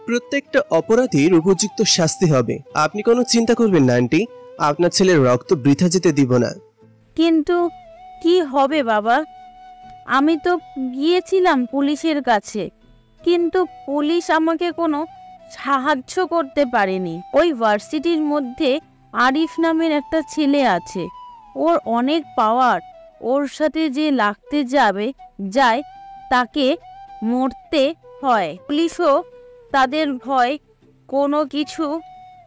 প্রত্যেকটা অপরাধীর উপযুক্ত শাস্তি হবে। আপনি কোনো চিন্তা করবেন না আন্টি, আপনার ছেলের রক্ত বৃথা যেতে দিব না। কিন্তু কি হবে বাবা? আমি তো গিয়েছিলাম পুলিশের কাছে, কিন্তু পুলিশ আমাকে কোনো সাহায্য করতে পারেনি। ওই ভার্সিটির মধ্যে আরিফ নামের একটা ছেলে আছে, ওর অনেক পাওয়ার। ওর সাথে যে লাগতে যায় তাকে মরতে হয়। পুলিশও তাদের ভয় কোনো কিছু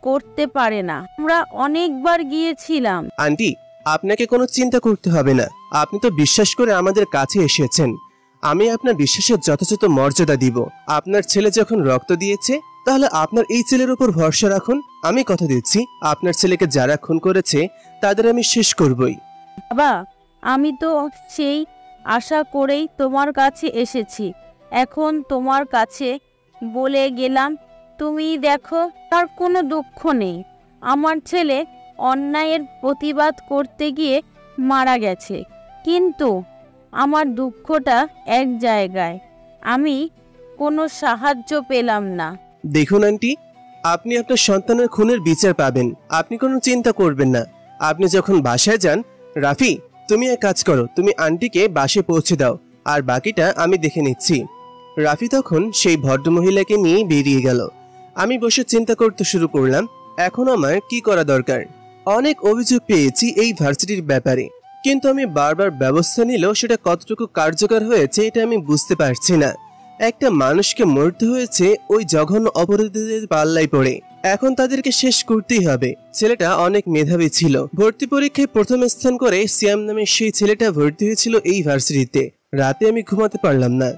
করতে পারে না। আমরা অনেকবার গিয়েছিলাম। আন্টি, আপনাকে কোনো চিন্তা করতে হবে না। আপনি তো বিশ্বাস করে আমাদের কাছে এসেছেন, আমি আপনার বিশ্বাসের যথাযথ মর্যাদা দিব। আপনার ছেলে যখন রক্ত দিয়েছে, তাহলে আপনার এই ছেলের উপর ভরসা রাখুন। আমি কথা দিচ্ছি, আপনার ছেলেকে যারা খুন করেছে তাদের আমি শেষ করবই। বাবা, আমি তো সেই আশা করেই তোমার কাছে এসেছি। এখন তোমার কাছে বলে গেলাম, তুমি দেখো তার কোনো দুঃখ নেই। আমার ছেলে অন্যায়ের প্রতিবাদ করতে গিয়ে মারা গেছে, কিন্তু আমার দুঃখটা এক জায়গায়, আমি কোনো সাহায্য পেলাম না। দেখুন আন্টি, আপনি আপনার সন্তানের খুনের বিচার পাবেন, আপনি কোনো চিন্তা করবেন না। আপনি যখন বাসায় যান, রাফি তুমি এক কাজ করো, তুমি আন্টিকে বাসে পৌঁছে দাও, আর বাকিটা আমি দেখে নিচ্ছি। রাফি তখন সেই ভদ্রমহিলাকে নিয়ে বেরিয়ে গেল। আমি বসে চিন্তা করতে শুরু করলাম, এখন আমার কি করা দরকার। অনেক অভিযোগ পেয়েছি এই ভার্সিটির ব্যাপারে, কিন্তু আমি বারবার ব্যবস্থা নিলেও সেটা কতটুকু কার্যকর হয়েছে এটা আমি বুঝতে পারছি না। একটা মানুষকে মরতে হয়েছে ওই জঘন্য অপরাধীদের পাল্লায় পড়ে। এখন তাদেরকে শেষ করতেই হবে। ছেলেটা অনেক মেধাবী ছিল, ভর্তি পরীক্ষায় প্রথম স্থান করে সিয়াম নামে সেই ছেলেটা ভর্তি হয়েছিল এই ভার্সিটিতে। রাতে আমি ঘুমাতে পারলাম না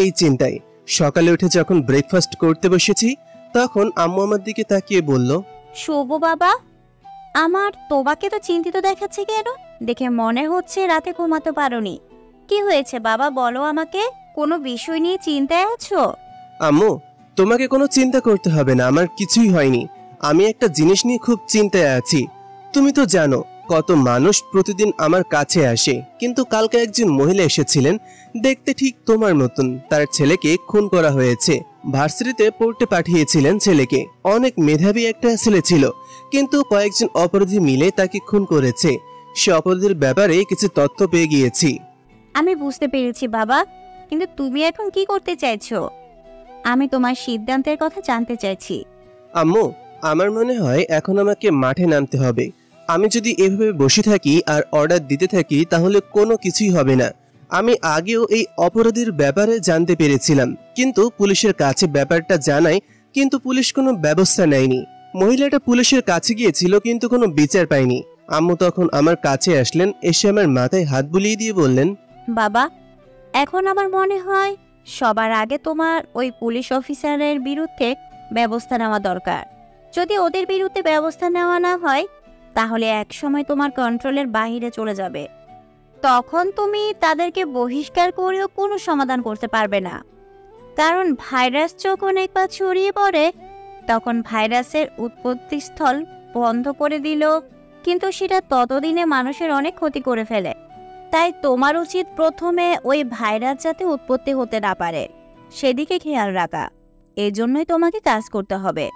এই চিন্তায়। সকালে উঠে যখন ব্রেকফাস্ট করতে বসেছি, তখন আম্মু আমার দিকে তাকিয়ে বলল, শুভ বাবা, আমার তোমাকে তো চিন্তিত দেখাচ্ছে কেন? দেখে মনে হচ্ছে রাতে ঘুমাতে পারোনি। কি হয়েছে বাবা, বলো আমাকে। কোনো বিষয় নিয়ে চিন্তায় আছো? আম্মু, তোমাকে কোনো চিন্তা করতে হবে না, আমার কিছুই হয়নি। আমি একটা জিনিস নিয়ে খুব চিন্তায় আছি। তুমি তো জানো কত মানুষ প্রতিদিন আমার কাছে আসে, কিন্তু কালকে একজন মহিলা এসেছিলেন, দেখতে ঠিক তোমার মতন। তার ছেলেকে খুন করা হয়েছে। ভার্সিটিতে পড়তে পাঠিয়েছিলেন ছেলেকে। অনেক মেধাবী একটা ছেলে ছিল, কিন্তু কয়েকজন অপরাধী মিলে তাকে খুন করেছে। সে অপরাধীর ব্যাপারে কিছু তথ্য পেয়ে গিয়েছি। আমি বুঝতে পেরেছি বাবা, কিন্তু তুমি এখন কি করতে চাইছো? আমি তোমার সিদ্ধান্তের কথা জানতে চাইছি। আম্মু, আমার মনে হয় এখন আমাকে মাঠে নামতে হবে। আমি যদি এভাবে বসে থাকি আর অর্ডার দিতে থাকি, তাহলে কোনো কিছুই হবে না। আমি আগেও এই অপরাধীর ব্যাপারে জানতে পেরেছিলাম, কিন্তু পুলিশের কাছে ব্যাপারটা জানাই, কিন্তু পুলিশ কোনো ব্যবস্থা নেয়নি। মহিলাটা পুলিশের কাছে গিয়েছিল, কিন্তু কোনো বিচার পায়নি। আম্মু তখন আমার কাছে আসলেন, এসে আমার মাথায় হাত বুলিয়ে দিয়ে বললেন, বাবা, এখন আমার মনে হয় সবার আগে তোমার ওই পুলিশ অফিসারের বিরুদ্ধে ব্যবস্থা নেওয়া দরকার। যদি ওদের বিরুদ্ধে ব্যবস্থা নেওয়া না হয়, তাহলে একসময় তোমার কন্ট্রোলের বাইরে চলে যাবে। তখন তুমি তাদেরকে বহিষ্কার করেও কোনো সমাধান করতে পারবে না। কারণ ভাইরাস যখন একবার ছড়িয়ে পড়ে, তখন ভাইরাসের উৎপত্তিস্থল বন্ধ করে দিল, কিন্তু সেটা ততদিনে মানুষের অনেক ক্ষতি করে ফেলে। তাই তোমার উচিত প্রথমে ওই ভাইরাস যাতে উৎপত্তি হতে না পারে সেদিকে খেয়াল রাখা। এই জন্যই তোমাকে কাজ করতে হবে।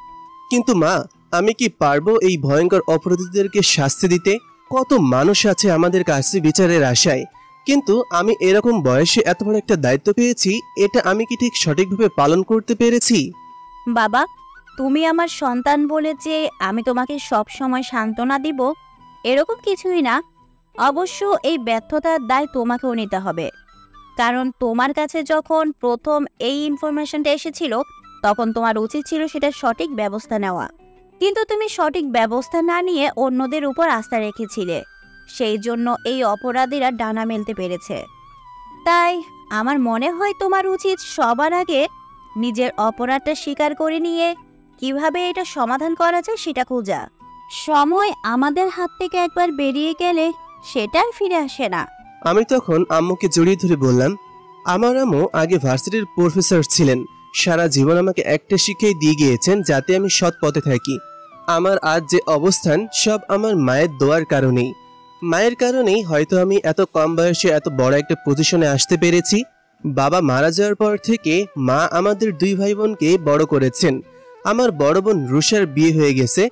কিন্তু মা, আমি কি পারবো এই ভয়ঙ্কর অপরাধীদেরকে শাস্তি দিতে? কত মানুষ আছে আমাদের কাছে বিচারের আশায়, কিন্তু আমি এরকম বয়সে এত বড় একটা দায়িত্ব পেয়েছি, এটা আমি কি ঠিক সঠিকভাবে পালন করতে পেরেছি? বাবা, তুমি আমার সন্তান বলে যে আমি তোমাকে সব সময় সান্ত্বনা দিব এরকম কিছুই না। অবশ্য এই ব্যর্থতার দায় তোমাকেও নিতে হবে, কারণ তোমার কাছে যখন প্রথম এই ইনফরমেশনটা এসেছিল, তখন তোমার উচিত ছিল সেটা সঠিক ব্যবস্থা নেওয়া। কিন্তু তুমি সঠিক ব্যবস্থা না নিয়ে অন্যদের উপর আস্থা রেখেছিলে, সেই জন্য এই অপরাধীরা ডানা মেলতে পেরেছে। তাই আমার মনে হয় তোমার উচিত সবার আগে নিজের অপরাধটা স্বীকার করে নিয়ে কিভাবে এটা সমাধান করা যায় সেটা খোঁজা। সময় আমাদের হাত থেকে একবার বেরিয়ে গেলে সেটা আর ফিরে আসে না। আমি তখন আম্মুকে জড়িয়ে ধরে বললাম, আমার আম্মু আগে ভার্সিটির প্রফেসর ছিলেন। সারা জীবন আমাকে একটা শিক্ষাই দিয়ে গিয়েছেন, যাতে আমি সৎ পথে থাকি। আমার আজ যে অবস্থান, সব আমার মায়ের দোয়ার কারণেই। মায়ের কারণেই হয়তো আমি এত কম বয়সে এত বড় একটা পজিশনে আসতে পেরেছি। বাবা মারা যাওয়ার পর থেকে মা আমাদের দুই ভাই বোনকে বড় করেছেন। আমার বড় বোন রুষার বিয়ে হয়ে গেছে।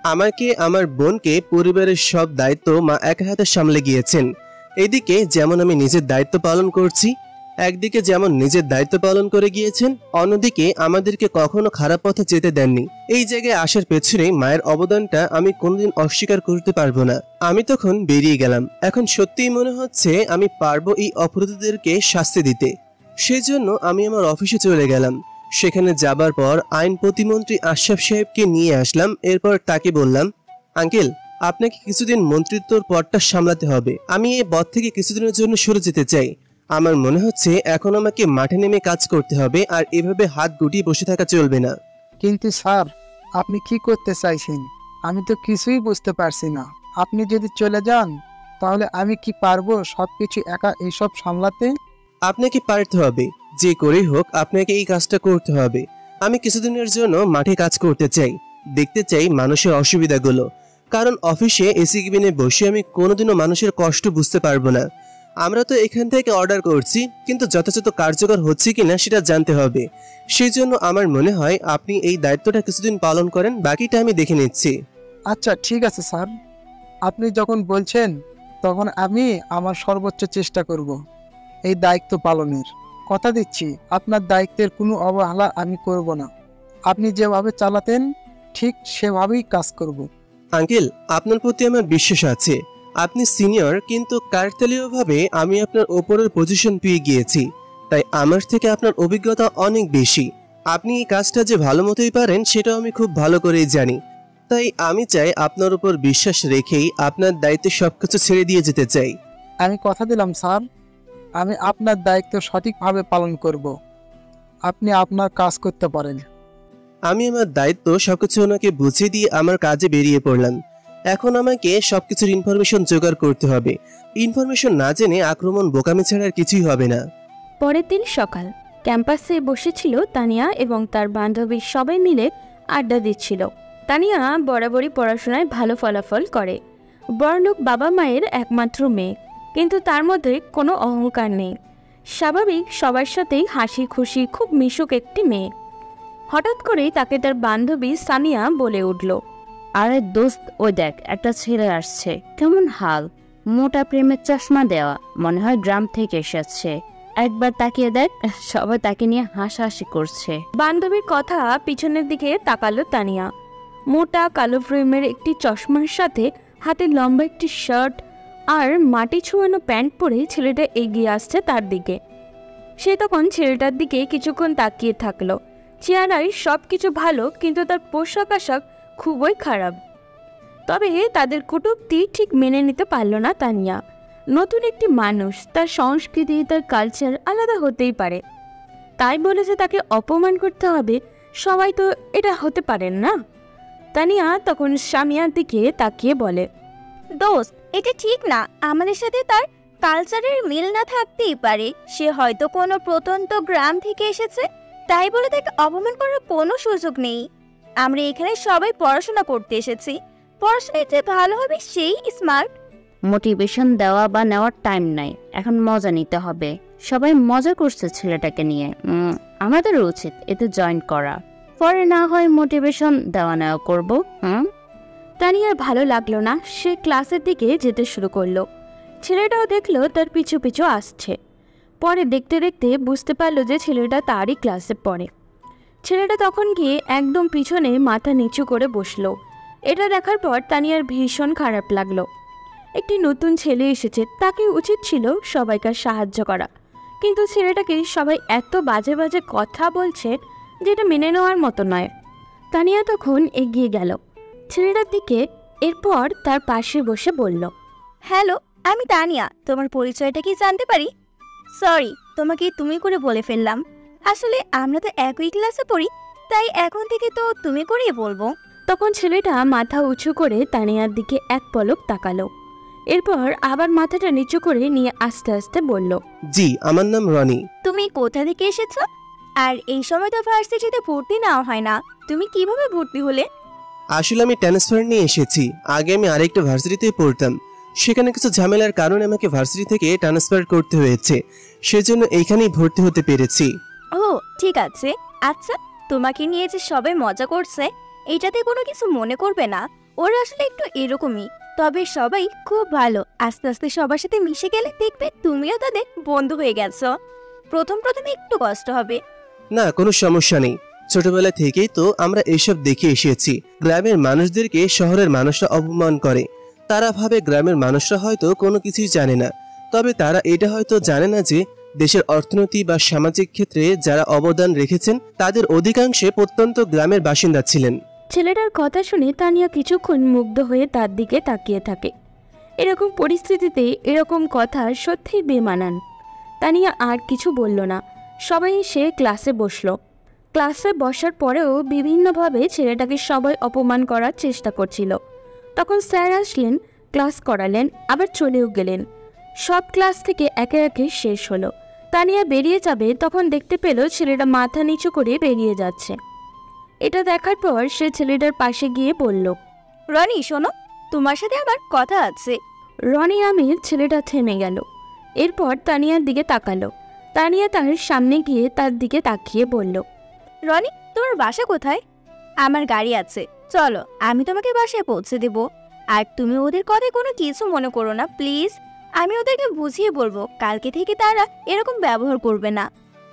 আমাকে আমার বোনকে পরিবারের সব দায়িত্ব মা একা হাতে সামলে গিয়েছেন। এদিকে যেমন আমি নিজের দায়িত্ব পালন করছি, একদিকে যেমন নিজের দায়িত্ব পালন করে গিয়েছেন, অন্যদিকে আমাদেরকে কখনো খারাপ পথে যেতে দেননি। এই জায়গায় আসার পেছনে মায়ের অবদানটা আমি কোনোদিন অস্বীকার করতে পারবো না। আমি তখন বেরিয়ে গেলাম। এখন সত্যিই মনে হচ্ছে আমি পারবো এই অপরাধীদেরকে শাস্তি দিতে। সেজন্য আমি আমার অফিসে চলে গেলাম। সেখানে যাবার পর আইন প্রতিমন্ত্রী আশরাফ সাহেবকে নিয়ে আসলাম। এরপর তাকে বললাম, আঙ্কেল, আপনাকে কিছুদিন মন্ত্রিত্বর পদটা সামলাতে হবে। আমি এই পদ থেকে কিছুদিনের জন্য সরে যেতে চাই। আমার মনে হচ্ছে এখন আমাকে মাঠে নেমে কাজ করতে হবে, আর এভাবে হাত গুটিয়ে বসে থাকা চলবে না। কিন্তু স্যার, আপনি কি করতে চাইছেন? আমি তো কিছুই বুঝতে পারছি না। আপনি যদি চলে যান তাহলে আমি কি পারবো সবকিছু একা এইসব সামলাতে? আপনাকে পারতে হবে, যে করেই হোক আপনাকে এই কাজটা করতে হবে। আমি কিছুদিনের জন্য মাঠে কাজ করতে চাই, দেখতে চাই মানুষের অসুবিধাগুলো। কারণ অফিসে এসি কেবিনে বসে আমি কোনোদিনও মানুষের কষ্ট বুঝতে পারবো না। আমরা তো এখান থেকে অর্ডার করছি, কিন্তু যথাযথ কার্যকর হচ্ছে কিনা সেটা জানতে হবে। সেই জন্য আমার মনে হয় আপনি এই দায়িত্বটা কিছুদিন পালন করেন, বাকিটা আমি দেখে নিচ্ছি। আচ্ছা, ঠিক আছে স্যার। আপনি যখন বলছেন তখন আমি আমার সর্বোচ্চ চেষ্টা করব এই দায়িত্ব পালনের। কথা দিচ্ছি, আপনার দায়িত্বের কোনো অবহেলা আমি করব না। আপনি যেভাবে চালাতেন ঠিক সেভাবেই কাজ করব। আঙ্কেল, আপনার প্রতি আমার বিশ্বাস আছে। আপনি সিনিয়র, কিন্তু কাকতালীয়ভাবে আমি আপনার ওপরের পজিশন পেয়ে গিয়েছি, তাই আমার থেকে আপনার অভিজ্ঞতা অনেক বেশি। আপনি এই কাজটা যে ভালো মতোই পারেন সেটাও আমি খুব ভালো করেই জানি। তাই আমি চাই আপনার উপর বিশ্বাস রেখেই আপনার দায়িত্বে সবকিছু ছেড়ে দিয়ে যেতে চাই। আমি কথা দিলাম স্যার, আমি আপনার দায়িত্ব সঠিকভাবে পালন করব। আপনি আপনার কাজ করতে পারেন। আমি আমার দায়িত্ব সবকিছু ওনাকে বুঝিয়ে দিয়ে আমার কাজে বেরিয়ে পড়লাম। এখন আমাকে সবকিছুর ইনফরমেশন জোগাড় করতে হবে। ইনফরমেশন না জেনে আক্রমণ বোকামি ছাড়া আর কিছুই হবে না। পরের দিন সকাল, ক্যাম্পাসে বসেছিল তানিয়া এবং তার বান্ধবী সবাই মিলে আড্ডা দিচ্ছিল। তানিয়া বরাবরই পড়াশোনায় ভালো ফলাফল করে, বড়লোক বাবা মায়ের একমাত্র মেয়ে, কিন্তু তার মধ্যে কোনো অহংকার নেই। স্বাভাবিক, সবার সাথেই হাসি খুশি, খুব মিশুক একটি মেয়ে। হঠাৎ করেই তাকে তার বান্ধবী সানিয়া বলে উঠল, আরে দোস্ত, ওই দেখ, একটা ছেলে আসছে। কেমন হাল, মোটা প্রেমের চশমা দেওয়া, মনে হয় গ্রাম থেকে এসেছে। একবার তাকিয়ে দেখ, সবাই তাকে নিয়ে হাসাহাসি করছে। বান্ধবীর কথা পিছনের দিকে তাকালো তানিয়া। মোটা কালো ফ্রেমের একটি চশমার সাথে হাতে লম্বা একটি শার্ট আর মাটি ছোঁয়ানো প্যান্ট পরে ছেলেটা এগিয়ে আসছে তার দিকে। সে তখন ছেলেটার দিকে কিছুক্ষণ তাকিয়ে থাকলো। চেহারায় সব কিছু ভালো, কিন্তু তার পোশাক আশাক খুবই খারাপ। তবে তাদের কটূক্তি ঠিক মেনে নিতে পারল না তানিয়া। নতুন একটি মানুষ, তার সংস্কৃতি, তার কালচার আলাদা হতেই পারে, তাই বলে যে তাকে অপমান করতে হবে, সবাই তো এটা হতে পারেন না। তানিয়া তখন সামিয়ার দিকে তাকিয়ে বলে, দোস্ত, এটা ঠিক না। আমাদের সাথে তার কালচারের মিল না থাকতেই পারে। সে হয়তো কোনো প্রত্যন্ত গ্রাম থেকে এসেছে, তাই বলে তাকে অপমান করার কোনো সুযোগ নেই। আমরা এখানে সবাই পড়াশোনা করতে এসেছি, পড়াশোনায় যে ভালো হবে সেই স্মার্ট। মোটিভেশন দেওয়া বা নেওয়ার টাইম নাই, এখন মজা নিতে হবে। সবাই মজা করছে ছেলেটাকে নিয়ে, আমাদের উচিত এতে জয়েন করা, পরে না হয় মোটিভেশন দেওয়া নেওয়া করবো। তানিয়ার ভালো লাগলো না। সে ক্লাসের দিকে যেতে শুরু করলো। ছেলেটাও দেখলো তার পিছু পিছু আসছে। পরে দেখতে দেখতে বুঝতে পারলো যে ছেলেটা তারই ক্লাসে পড়ে। ছেলেটা তখন গিয়ে একদম পিছনে মাথা নিচু করে বসলো। এটা দেখার পর তানিয়ার ভীষণ খারাপ লাগলো। একটি নতুন ছেলে এসেছে, তাকে উচিত ছিল সবাইকার সাহায্য করা, কিন্তু ছেলেটাকে সবাই এত বাজে বাজে কথা বলছে যেটা মেনে নেওয়ার মতো নয়। তানিয়া তখন এগিয়ে গেল ছেলেটার দিকে, এরপর তার পাশে বসে বলল, হ্যালো, আমি তানিয়া। তোমার পরিচয়টা কি জানতে পারি? সরি, তোমাকে তুমি করে বলে ফেললাম। আসলে আমরা তো একই ক্লাসে পড়ি, তাই এখন থেকে তো তুমি করেই বলবো। তখন ছেলেটা মাথা উঁচু করে তানিয়ার দিকে এক পলক তাকালো, এরপর আবার মাথাটা নিচু করে নিয়ে আস্তে আস্তে বলল, জি, আমার নাম রনি। তুমি কোথা থেকে এসেছো? আর এই সময় তো ভার্সিটিতে ভর্তি নেওয়া হয় না, তুমি কিভাবে ভর্তি হলে? আসলে আমি ট্রান্সফার নিয়ে এসেছি। আগে আমি আরেকটা ভার্সিটিতে পড়তাম, সেখানে কিছু ঝামেলার কারণে আমাকে ভার্সিটি থেকে ট্রান্সফার করতে হয়েছে, সেজন্য এইখানেই ভর্তি হতে পেরেছি। ও ঠিক আছে। আচ্ছা, তোমাকে নিয়ে যে সবাই মজা করছে এইটাতে কোনো কিছু মনে করবে না। ওরা আসলে একটু এরকমই, তবে সবাই খুব ভালো। আস্তে আস্তে সবার সাথে মিশে গেলে দেখবে তুমিও তাদের বন্ধু হয়ে গেছো। প্রথম প্রথমে একটু কষ্ট হবে। না, কোনো সমস্যা নেই। ছোটবেলা থেকেই তো আমরা এসব দেখে এসেছি। গ্রামের মানুষদেরকে শহরের মানুষরা অপমান করে। তারা ভাবে গ্রামের মানুষরা হয়তো কোনো কিছুই জানে না, তবে তারা এটা হয়তো জানে না যে দেশের অর্থনীতি বা সামাজিক ক্ষেত্রে যারা অবদান রেখেছেন তাদের অধিকাংশে প্রত্যন্ত গ্রামের বাসিন্দা ছিলেন। ছেলেটার কথা শুনে তানিয়া কিছুক্ষণ মুগ্ধ হয়ে তার দিকে তাকিয়ে থাকে। এরকম পরিস্থিতিতে এরকম কথা সত্যিই বেমানান। তানিয়া আর কিছু বলল না। সবাই এসে ক্লাসে বসলো। ক্লাসে বসার পরেও বিভিন্নভাবে ছেলেটাকে সবাই অপমান করার চেষ্টা করছিল। তখন স্যার আসলেন, ক্লাস করালেন, আবার চলেও গেলেন। সব ক্লাস থেকে একে একে শেষ হলো। তানিয়া বেরিয়ে যাবে তখন দেখতে পেল ছেলেটা মাথা নিচু করে বেরিয়ে যাচ্ছে। এটা দেখার পর সে ছেলেটার পাশে গিয়ে বলল, রনি শোনো, তোমার সাথে আমার কথা আছে। রনি আমির ছেলেটা থেমে গেল। এরপর তানিয়ার দিকে তাকালো। তানিয়া তার সামনে গিয়ে তার দিকে তাকিয়ে বলল, রনি, তোমার বাসা কোথায়? আমার গাড়ি আছে, চলো আমি তোমাকে বাসায় পৌঁছে দেব। আর তুমি ওদের কথায় কোনো কিছু মনে করো না প্লিজ। আমি ওদেরকে বুঝিয়ে বলবো কালকে থেকে তারা এরকম ব্যবহার করবে না।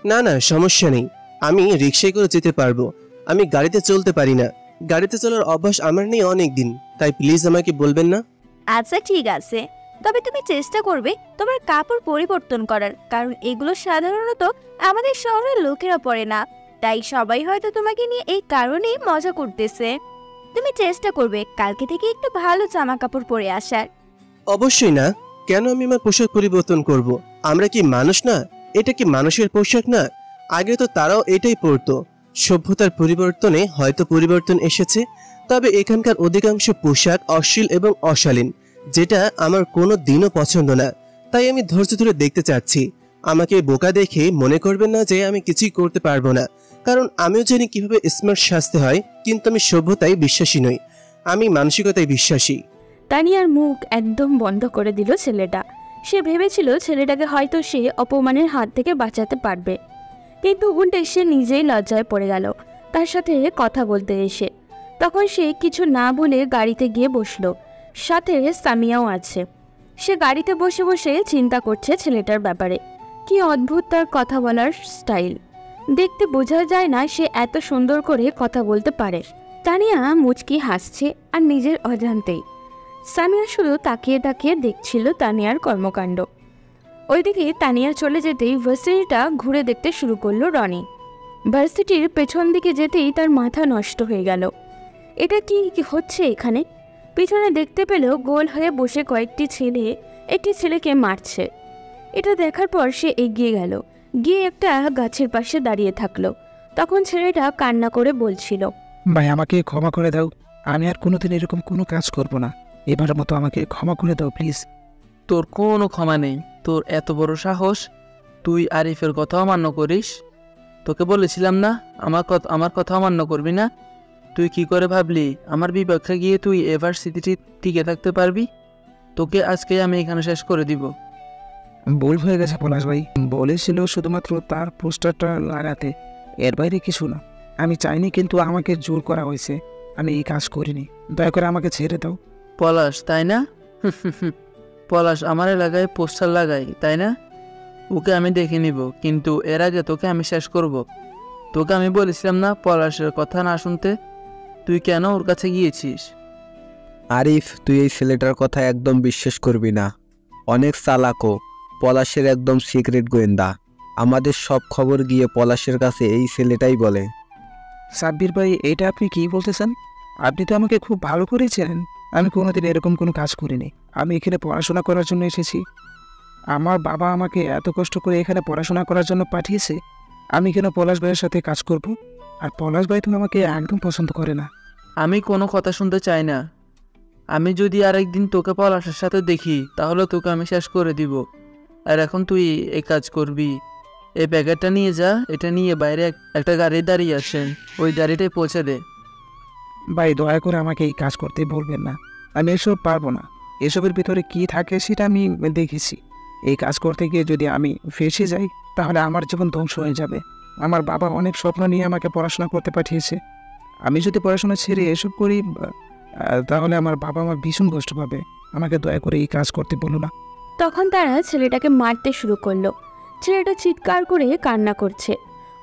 না না, সমস্যা নেই, আমি রিক্সায় করে যেতে পারবো। আমি গাড়িতে চলতে পারি না। গাড়িতে চলার অভ্যাস আমার নেই অনেক দিন, তাই প্লিজ আমাকে বলবেন না। আচ্ছা ঠিক আছে, তবে তুমি চেষ্টা করবে তোমার কাপড় পরিবর্তন করার, কারণ এগুলো সাধারণত আমাদের শহরের লোকেরা পরে না। তাই সবাই হয়তো তোমাকে নিয়ে এই কারণেই মজা করতেছে। তুমি চেষ্টা করবে কালকে থেকে একটু ভালো জামা কাপড় পরে আসার। অবশ্যই না, কেন আমি আমার পোশাক পরিবর্তন করব? আমরা কি মানুষ না? এটা কি মানুষের পোশাক না? আগে তো তারাও এটাই পরতো। সভ্যতার পরিবর্তনে হয়তো পরিবর্তন এসেছে, তবে এখানকার অধিকাংশ পোশাক অশ্লীল এবং অশালীন, যেটা আমার কোনো দিনও পছন্দ না। তাই আমি ধৈর্য ধরে দেখতে চাচ্ছি। আমাকে বোকা দেখে মনে করবেন না যে আমি কিছুই করতে পারবো না, কারণ আমিও জানি কিভাবে স্মার্ট সাজতে হয়, কিন্তু আমি সভ্যতায় বিশ্বাসী নই, আমি মানসিকতায় বিশ্বাসী। তানিয়ার মুখ একদম বন্ধ করে দিল ছেলেটা। সে ভেবেছিল ছেলেটাকে হয়তো সে অপমানের হাত থেকে বাঁচাতে পারবে, কিন্তু উল্টে সে নিজেই লজ্জায় পড়ে গেল তার সাথে কথা বলতে এসে। তখন সে কিছু না বলে গাড়িতে গিয়ে বসলো। সাথে সামিয়াও আছে। সে গাড়িতে বসে বসে চিন্তা করছে ছেলেটার ব্যাপারে। কি অদ্ভুত তার কথা বলার স্টাইল, দেখতে বোঝা যায় না সে এত সুন্দর করে কথা বলতে পারে। তানিয়া মুচকি হাসছে আর নিজের অজান্তেই। সামিয়া শুধু তাকিয়ে তাকিয়ে দেখছিল তানিয়ার কর্মকাণ্ড। ওইদিকে তানিয়া চলে যেতেই ভার্সিটিটা ঘুরে দেখতে শুরু করলো রনি। ভার্সিটির পেছন দিকে যেতেই তার মাথা নষ্ট হয়ে গেল। এটা কি হচ্ছে এখানে? পিছনে দেখতে পেল গোল হয়ে বসে কয়েকটি ছেলে একটি ছেলেকে মারছে। এটা দেখার পর সে এগিয়ে গেল, গিয়ে একটা গাছের পাশে দাঁড়িয়ে থাকলো। তখন ছেলেটা কান্না করে বলছিল, ভাই আমাকে ক্ষমা করে দাও, আমি আর কোনোদিন এরকম কোনো কাজ করব না। এবারের মতো আমাকে ক্ষমা করে দাও প্লিজ। তোর কোনো ক্ষমা নেই। তোর এত বড় সাহস, তুই আরিফের কথা অমান্য করিস? তোকে বলেছিলাম না আমার কথা অমান্য করবি না? তুই কি করে ভাবলি আমার বিপক্ষে গিয়ে তুই ইউনিভার্সিটি টিকে থাকতে পারবি? তোকে আজকে আমি এখানে শেষ করে দিব। ভুল হয়ে গেছে পলাশ ভাই, বলেছিল শুধুমাত্র তার পোস্টারটা লাগাতে, এর বাইরে কিছু না। আমি চাইনি, কিন্তু আমাকে জোর করা হয়েছে, আমি এই কাজ করিনি। দয়া করে আমাকে ছেড়ে দাও। পলাশ, তাই না? পলাশ আমার এলাকায় পোস্টার লাগাই, তাই না? ওকে আমি দেখে নিব, কিন্তু এর আগে তোকে আমি শেষ করব। তোকে আমি বলেছিলাম না পলাশের কথা না শুনতে? তুই কেন ওর কাছে গিয়েছিস? আরিফ, তুই এই ছেলেটার কথা একদম বিশ্বাস করবি না। অনেক চালাকো, পলাশের একদম সিক্রেট গোয়েন্দা। আমাদের সব খবর গিয়ে পলাশের কাছে এই ছেলেটাই বলে। সাব্বির ভাই, এটা আপনি কি বলতেছেন? আপনি তো আমাকে খুব ভালো করেই চেনেন। আমি কোনোদিন এরকম কোনো কাজ করিনি। আমি এখানে পড়াশোনা করার জন্য এসেছি। আমার বাবা আমাকে এত কষ্ট করে এখানে পড়াশোনা করার জন্য পাঠিয়েছে। আমি কেন পলাশ ভাইয়ের সাথে কাজ করব? আর পলাশ ভাই তো আমাকে একদম পছন্দ করে না। আমি কোনো কথা শুনতে চাই না। আমি যদি আরেকদিন তোকে পলাশের সাথে দেখি তাহলে তোকে আমি শেষ করে দিব। আর এখন তুই এই কাজ করবি, এই প্যাকেটটা নিয়ে যা, এটা নিয়ে বাইরে একটা গাড়ি দাঁড়িয়ে আসেন, ওই গাড়িটাই পৌঁছে দে। ভাই দয়া করে আমাকে এই কাজ করতে বলবেন না, আমি এসব পারবো না। এসবের ভিতরে কি থাকে সেটা আমি দেখেছি। এই কাজ করতে গিয়ে যদি আমি ফেঁসে যাই তাহলে আমার জীবন ধ্বংস হয়ে যাবে। আমার বাবা অনেক স্বপ্ন নিয়ে আমাকে পড়াশোনা করতে পাঠিয়েছে। আমি যদি পড়াশোনা ছেড়ে এসব করি তাহলে আমার বাবা মা ভীষণ কষ্ট পাবে। আমাকে দয়া করে এই কাজ করতে বলো না। তখন তারা ছেলেটাকে মারতে শুরু করলো। ছেলেটা চিৎকার করে কান্না করছে।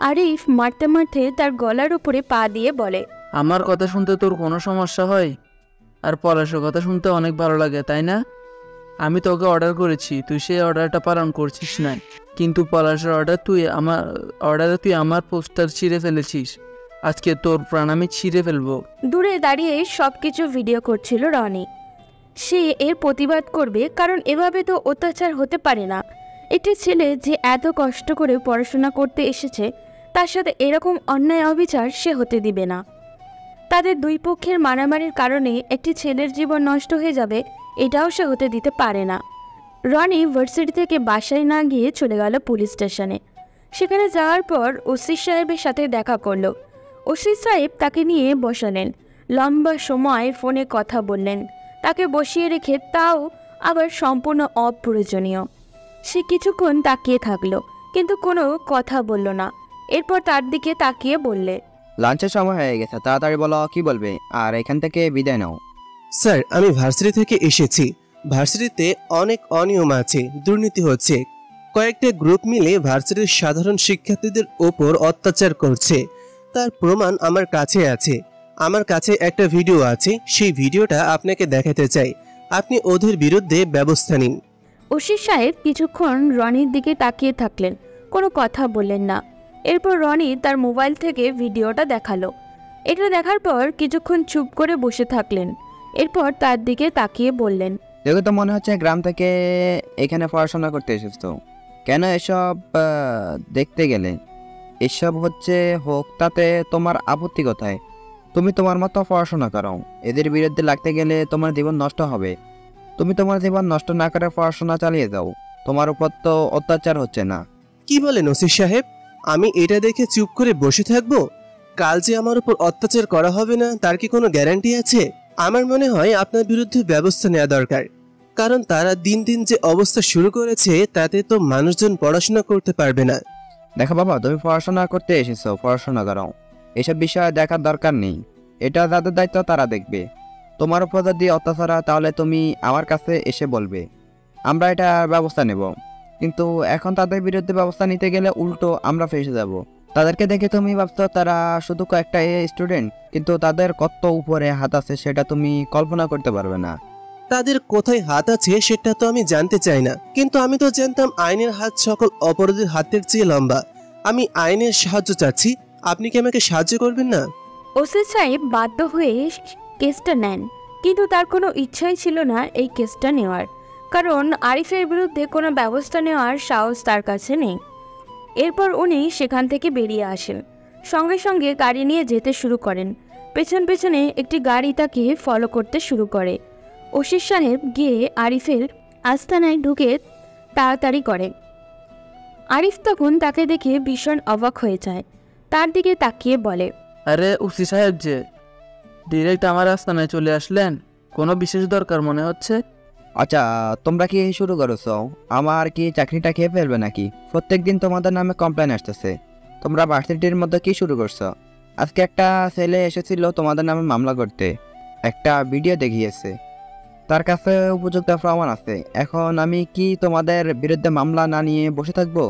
আরিফ মারতে মারতে তার গলার উপরে পা দিয়ে বলে, আমার কথা শুনতে তোর কোনো সমস্যা হয়? আর পলাশের কথা শুনতে অনেক ভালো লাগে, তাই না? আমি তোকে অর্ডার করেছি, তুই সেই অর্ডারটা পালন করছিস না। কিন্তু পলাশের অর্ডারে তুই আমার পোস্টার ছিঁড়ে ফেলেছিস। আজকে তোর প্রাণ আমি ছিঁড়ে ফেলবো। দূরে দাঁড়িয়ে সব কিছু ভিডিও করছিল রনি। সে এর প্রতিবাদ করবে, কারণ এভাবে তো অত্যাচার হতে পারে না। একটি ছেলে যে এত কষ্ট করে পড়াশোনা করতে এসেছে, তার সাথে এরকম অন্যায় অবিচার সে হতে দিবে না। তাদের দুই পক্ষের মারামারির কারণে একটি ছেলের জীবন নষ্ট হয়ে যাবে, এটাও সে হতে দিতে পারে না। রনি ভার্সিটি থেকে বাসায় না গিয়ে চলে গেল পুলিশ স্টেশনে। সেখানে যাওয়ার পর ওসি সাহেবের সাথে দেখা করলো। ওসি সাহেব তাকে নিয়ে বসালেন। লম্বা সময় ফোনে কথা বললেন। তাকে বসিয়ে রেখে, তাও আবার সম্পূর্ণ অপ্রয়োজনীয়। সে কিছুক্ষণ তাকিয়ে থাকলো, কিন্তু কোনো কথা বলল না। এরপর তার দিকে তাকিয়ে বললে, লাঞ্চের সময় হয়ে গেছে, তাড়াতাড়ি বলো কি বলবে, আর এখান থেকে বিদায় নাও। স্যার, আমি ভার্সিটি থেকে এসেছি। ভার্সিটিতে অনেক অনিয়ম আছে, দুর্নীতি হচ্ছে। কয়েকটা গ্রুপ মিলে ভার্সিটির সাধারণ শিক্ষার্থীদের ওপর অত্যাচার করছে। তার প্রমাণ আমার কাছে আছে। আমার কাছে একটা ভিডিও আছে, সেই ভিডিওটা আপনাকে দেখাতে চাই। আপনি ওদের বিরুদ্ধে ব্যবস্থা নিন। ওসি সাহেব কিছুক্ষণ রনির দিকে তাকিয়ে থাকলেন, কোনো কথা বললেন না। এরপর রনি তার মোবাইল থেকে ভিডিওটা দেখালো। এটা দেখার পর কিছুক্ষণ চুপ করে বসে থাকলেন। এরপর তার দিকে তাকিয়ে বললেন, দেখো তো মনে হচ্ছে গ্রাম থেকে এখানে পড়াশোনা করতে এসেছো। কেন এসব দেখতে গেলে? এসব হোক, তাতে তোমার আপত্তি কোথায়? তুমি তোমার মতো পড়াশোনা করো। এদের বিরুদ্ধে লাগতে গেলে তোমার জীবন নষ্ট হবে। তুমি তোমার জীবন নষ্ট না করে পড়াশোনা চালিয়ে যাও। তোমার উপর তো অত্যাচার হচ্ছে না। কি বলেন ওসি সাহেব? আমি এটা দেখে চুপ করে বসে থাকবো? কাল যে আমার উপর অত্যাচার করা হবে না, তার কি কোনো গ্যারান্টি আছে? আমার মনে হয় আপনার বিরুদ্ধে ব্যবস্থা নেওয়া দরকার। কারণ তারা দিন দিন যে অবস্থা শুরু করেছে, তাতে তো মানুষজন পড়াশোনা করতে পারবে না। দেখো বাবা, তুমি পড়াশোনা করতে এসেছো, পড়াশোনা করো। এসব বিষয়ে দেখার দরকার নেই। এটা যাদের দায়িত্ব তারা দেখবে। তোমার উপর যদি অত্যাচার হয় তাহলে তুমি আমার কাছে এসে বলবে, আমরা এটা ব্যবস্থা নেব। কিন্তু এখন তাদের বিরুদ্ধে ব্যবস্থা নিতে গেলে উল্টো আমরা ফেসে যাব। তাদেরকে দেখে তুমি ভাবছো তারা শুধু কয়েকটা স্টুডেন্ট, কিন্তু তাদের কত উপরে হাত আছে সেটা তুমি কল্পনা করতে পারবে না। তাদের কোথায় হাত আছে সেটা তো আমি জানতে চাই না, কিন্তু আমি তো জানতাম আইনের হাত সকল অপরাধীর হাতের চেয়ে লম্বা। আমি আইনের সাহায্য চাচ্ছি, আপনি কি আমাকে সাহায্য করবেন না? ওসি সাহেব বাধ্য হয়ে কেসটা নেন, কিন্তু তার কোনো ইচ্ছাই ছিল না এই কেসটা নেওয়ার, কারণ আরিফের বিরুদ্ধে কোনো ব্যবস্থা নেওয়ার সাহস তার কাছে নেই। এরপর উনি সেখান থেকে বেরিয়ে আসেন। সঙ্গে সঙ্গে গাড়ি নিয়ে যেতে শুরু করেন। পেছন পেছনে একটি গাড়ি তাকে ফলো করতে শুরু করে। ওসি সাহেব গিয়ে আরিফের আস্তানায় ঢুকে তাড়াতাড়ি করে। আরিফ তখন তাকে দেখে ভীষণ অবাক হয়ে যায়। তার দিকে তাকিয়ে বলে, আরে ওসি সাহেব যে ডিরেক্ট আমার আস্তানায় চলে আসলেন, কোনো বিশেষ দরকার মনে হচ্ছে? আচ্ছা, তোমরা কি শুরু করেছো? আমার কি চাকরিটা খেয়ে ফেলবে নাকি? প্রত্যেকদিন তোমাদের নামে কমপ্লেন আসতেছে। তোমরা ভার্সিটির মধ্যে কি শুরু করছো? আজকে একটা ছেলে এসেছিল তোমাদের নামে মামলা করতে, একটা ভিডিও দেখিয়েছে, তার কাছে উপযুক্ত প্রমাণ আছে। এখন আমি কি তোমাদের বিরুদ্ধে মামলা না নিয়ে বসে থাকবো?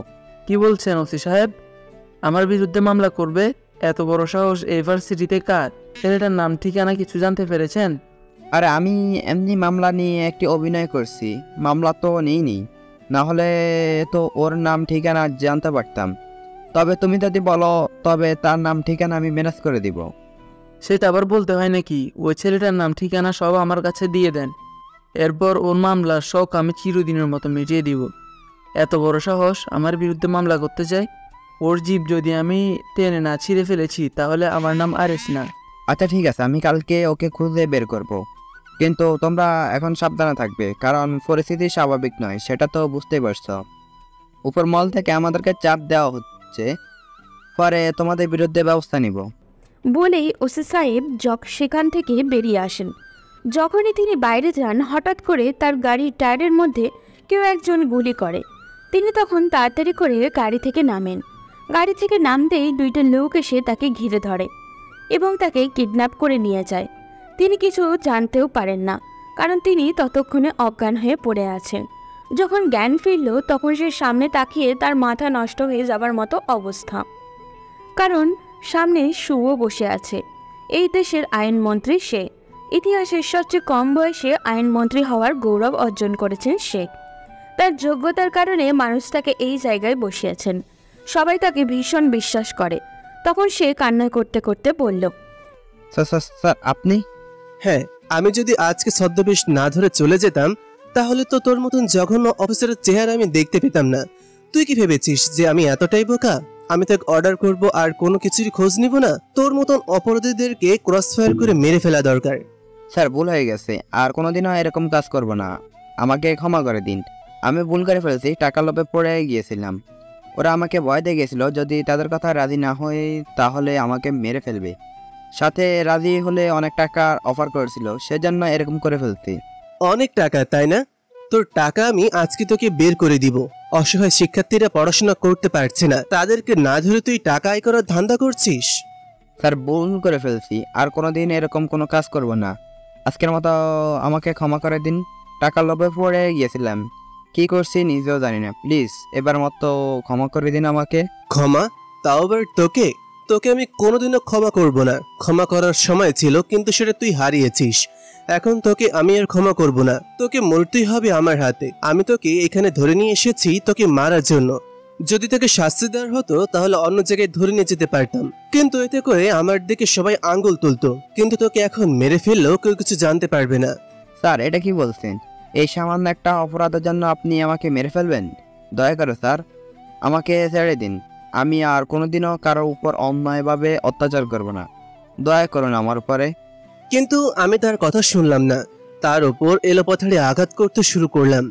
কি বলছেন ওসি সাহেব? আমার বিরুদ্ধে মামলা করবে? এত বড় সাহস ইউনিভার্সিটিতে কার? ছেলেটার নাম ঠিকানা কিছু জানতে পেরেছেন? আরে আমি এমনি মামলা নিয়ে একটি অভিনয় করছি, মামলা তো নিইনি, না হলে তো ওর নাম ঠিকানা জানতে পারতাম। তবে তুমি যদি বলো তবে তার নাম ঠিকানা আমি ম্যানেজ করে দিব। সেটা আবার বলতে হয় নাকি? ওই ছেলেটার নাম ঠিকানা সব আমার কাছে দিয়ে দেন, এরপর ওর মামলার শখ আমি চিরদিনের মতো মিটিয়ে দিব। এত বড় সাহস আমার বিরুদ্ধে মামলা করতে চাই? ওর জীব যদি আমি টেনে না ছিঁড়ে ফেলেছি তাহলে আমার নাম আরিফ না। আচ্ছা ঠিক আছে, আমি কালকে ওকে খুঁজে বের করব। কিন্তু তোমরা এখন সাবধানে থাকবে, কারণ পরিস্থিতি স্বাভাবিক নয়, সেটা তো বুঝতেই পারছো। উপর মহল থেকে আমাদেরকে চাপ দেওয়া হচ্ছে, পরে তোমাদের বিরুদ্ধে ব্যবস্থা নিব। বলেই ওসি সাহেব সেখান থেকে বেরিয়ে আসেন। যখনই তিনি বাইরে যান হঠাৎ করে তার গাড়ির টায়ারের মধ্যে কেউ একজন গুলি করে। তিনি তখন তাড়াতাড়ি করে গাড়ি থেকে নামেন। গাড়ি থেকে নামতেই দুইটা লোক এসে তাকে ঘিরে ধরে এবং তাকে কিডন্যাপ করে নিয়ে যায়। তিনি কিছু জানতেও পারেন না, কারণ তিনি ততক্ষণে অজ্ঞান হয়ে পড়ে আছেন। যখন জ্ঞান ফিরল তখন সে সামনে তাকিয়ে তার মাথা নষ্ট হয়ে যাবার মতো অবস্থা, কারণ সামনে শুও বসে আছে। এই দেশের আইনমন্ত্রী সে। ইতিহাসের সবচেয়ে কম বয়সে আইনমন্ত্রী হওয়ার গৌরব অর্জন করেছেন সে। তার যোগ্যতার কারণে মানুষ তাকে এই জায়গায় বসিয়েছেন। সবাই তাকে ভীষণ বিশ্বাস করে। তখন সে কান্না করতে করতে বলল, স্যার আপনি? হ্যাঁ, আমি যদি আজকে ছদ্মবেশ না ধরে চলে যেতাম তাহলে তো তোর মতন জঘন্য অফিসারের চেহারা আমি দেখতে পেতাম না। তুই কি ভেবেছিস যে আমি এতটাই বোকা? আমি তাকে অর্ডার করব আর কোনো কিছুর খোঁজ নিব না? তোর মতন অপরাধীদেরকে ক্রসফায়ার করে মেরে ফেলা দরকার। স্যার ভুল হয়ে গেছে, আর কোনোদিনও এরকম কাজ করব না। আমাকে ক্ষমা করে দিন। আমি ভুল করে ফেলেছি, টাকা লোভে পড়ে গিয়েছিলাম। ওরা আমাকে ভয় দিয়ে গেছিল যদি তাদের কথা রাজি না হই তাহলে আমাকে মেরে ফেলবে। সাথে রাজি হলে অনেক টাকার অফার করেছিল, সেজন্য এরকম করে ফেলছি। অনেক টাকা, তাই না? তোর টাকা আমি আজকে তোকে বের করে দিব। অসহায় শিক্ষার্থীরা পড়াশোনা করতে পারছে না, তাদেরকে না ধরে তুই টাকা আয় করার ধান্দা করছিস। স্যার ভুল করে ফেলছি, আর কোনোদিন এরকম কোনো কাজ করব না। আজকের মতো আমাকে ক্ষমা করে দিন। টাকার লোভে পড়ে গিয়েছিলাম, কি করছি নিজেও জানি না। প্লিজ এবার মতো ক্ষমা করে দিন আমাকে। ক্ষমা? তাও আবার তোকে? তোকে আমি কোনোদিনও ক্ষমা করব না। ক্ষমা করার সময় ছিল, কিন্তু সেটা তুই হারিয়েছিস। এখন তোকে আমি আর ক্ষমা করব না। তোকে মরতেই হবে আমার হাতে। আমি তোকে এখানে ধরে নিয়ে এসেছি তোকে মারার জন্য। যদি তোকে শাস্তি দেওয়ার হতো তাহলে অন্য জায়গায় ধরে নিয়ে যেতে পারতাম, কিন্তু এতে করে আমার দিকে সবাই আঙ্গুল তুলতো। কিন্তু তোকে এখন মেরে ফেললেও কেউ কিছু জানতে পারবে না। স্যার এটা কি বলছেন? এই সামান্য একটা অপরাধের জন্য আপনি আমাকে মেরে ফেলবেন? দয়া করে স্যার আমাকে ছেড়ে দিন। আমি আর কোনোদিনও কারোর উপর অন্যায়ভাবে অত্যাচার করব না। দয়া করুন আমার উপরে। কিন্তু আমি তার কথা শুনলাম না। তার ওপর এলোপাথাড়ি আঘাত করতে শুরু করলাম।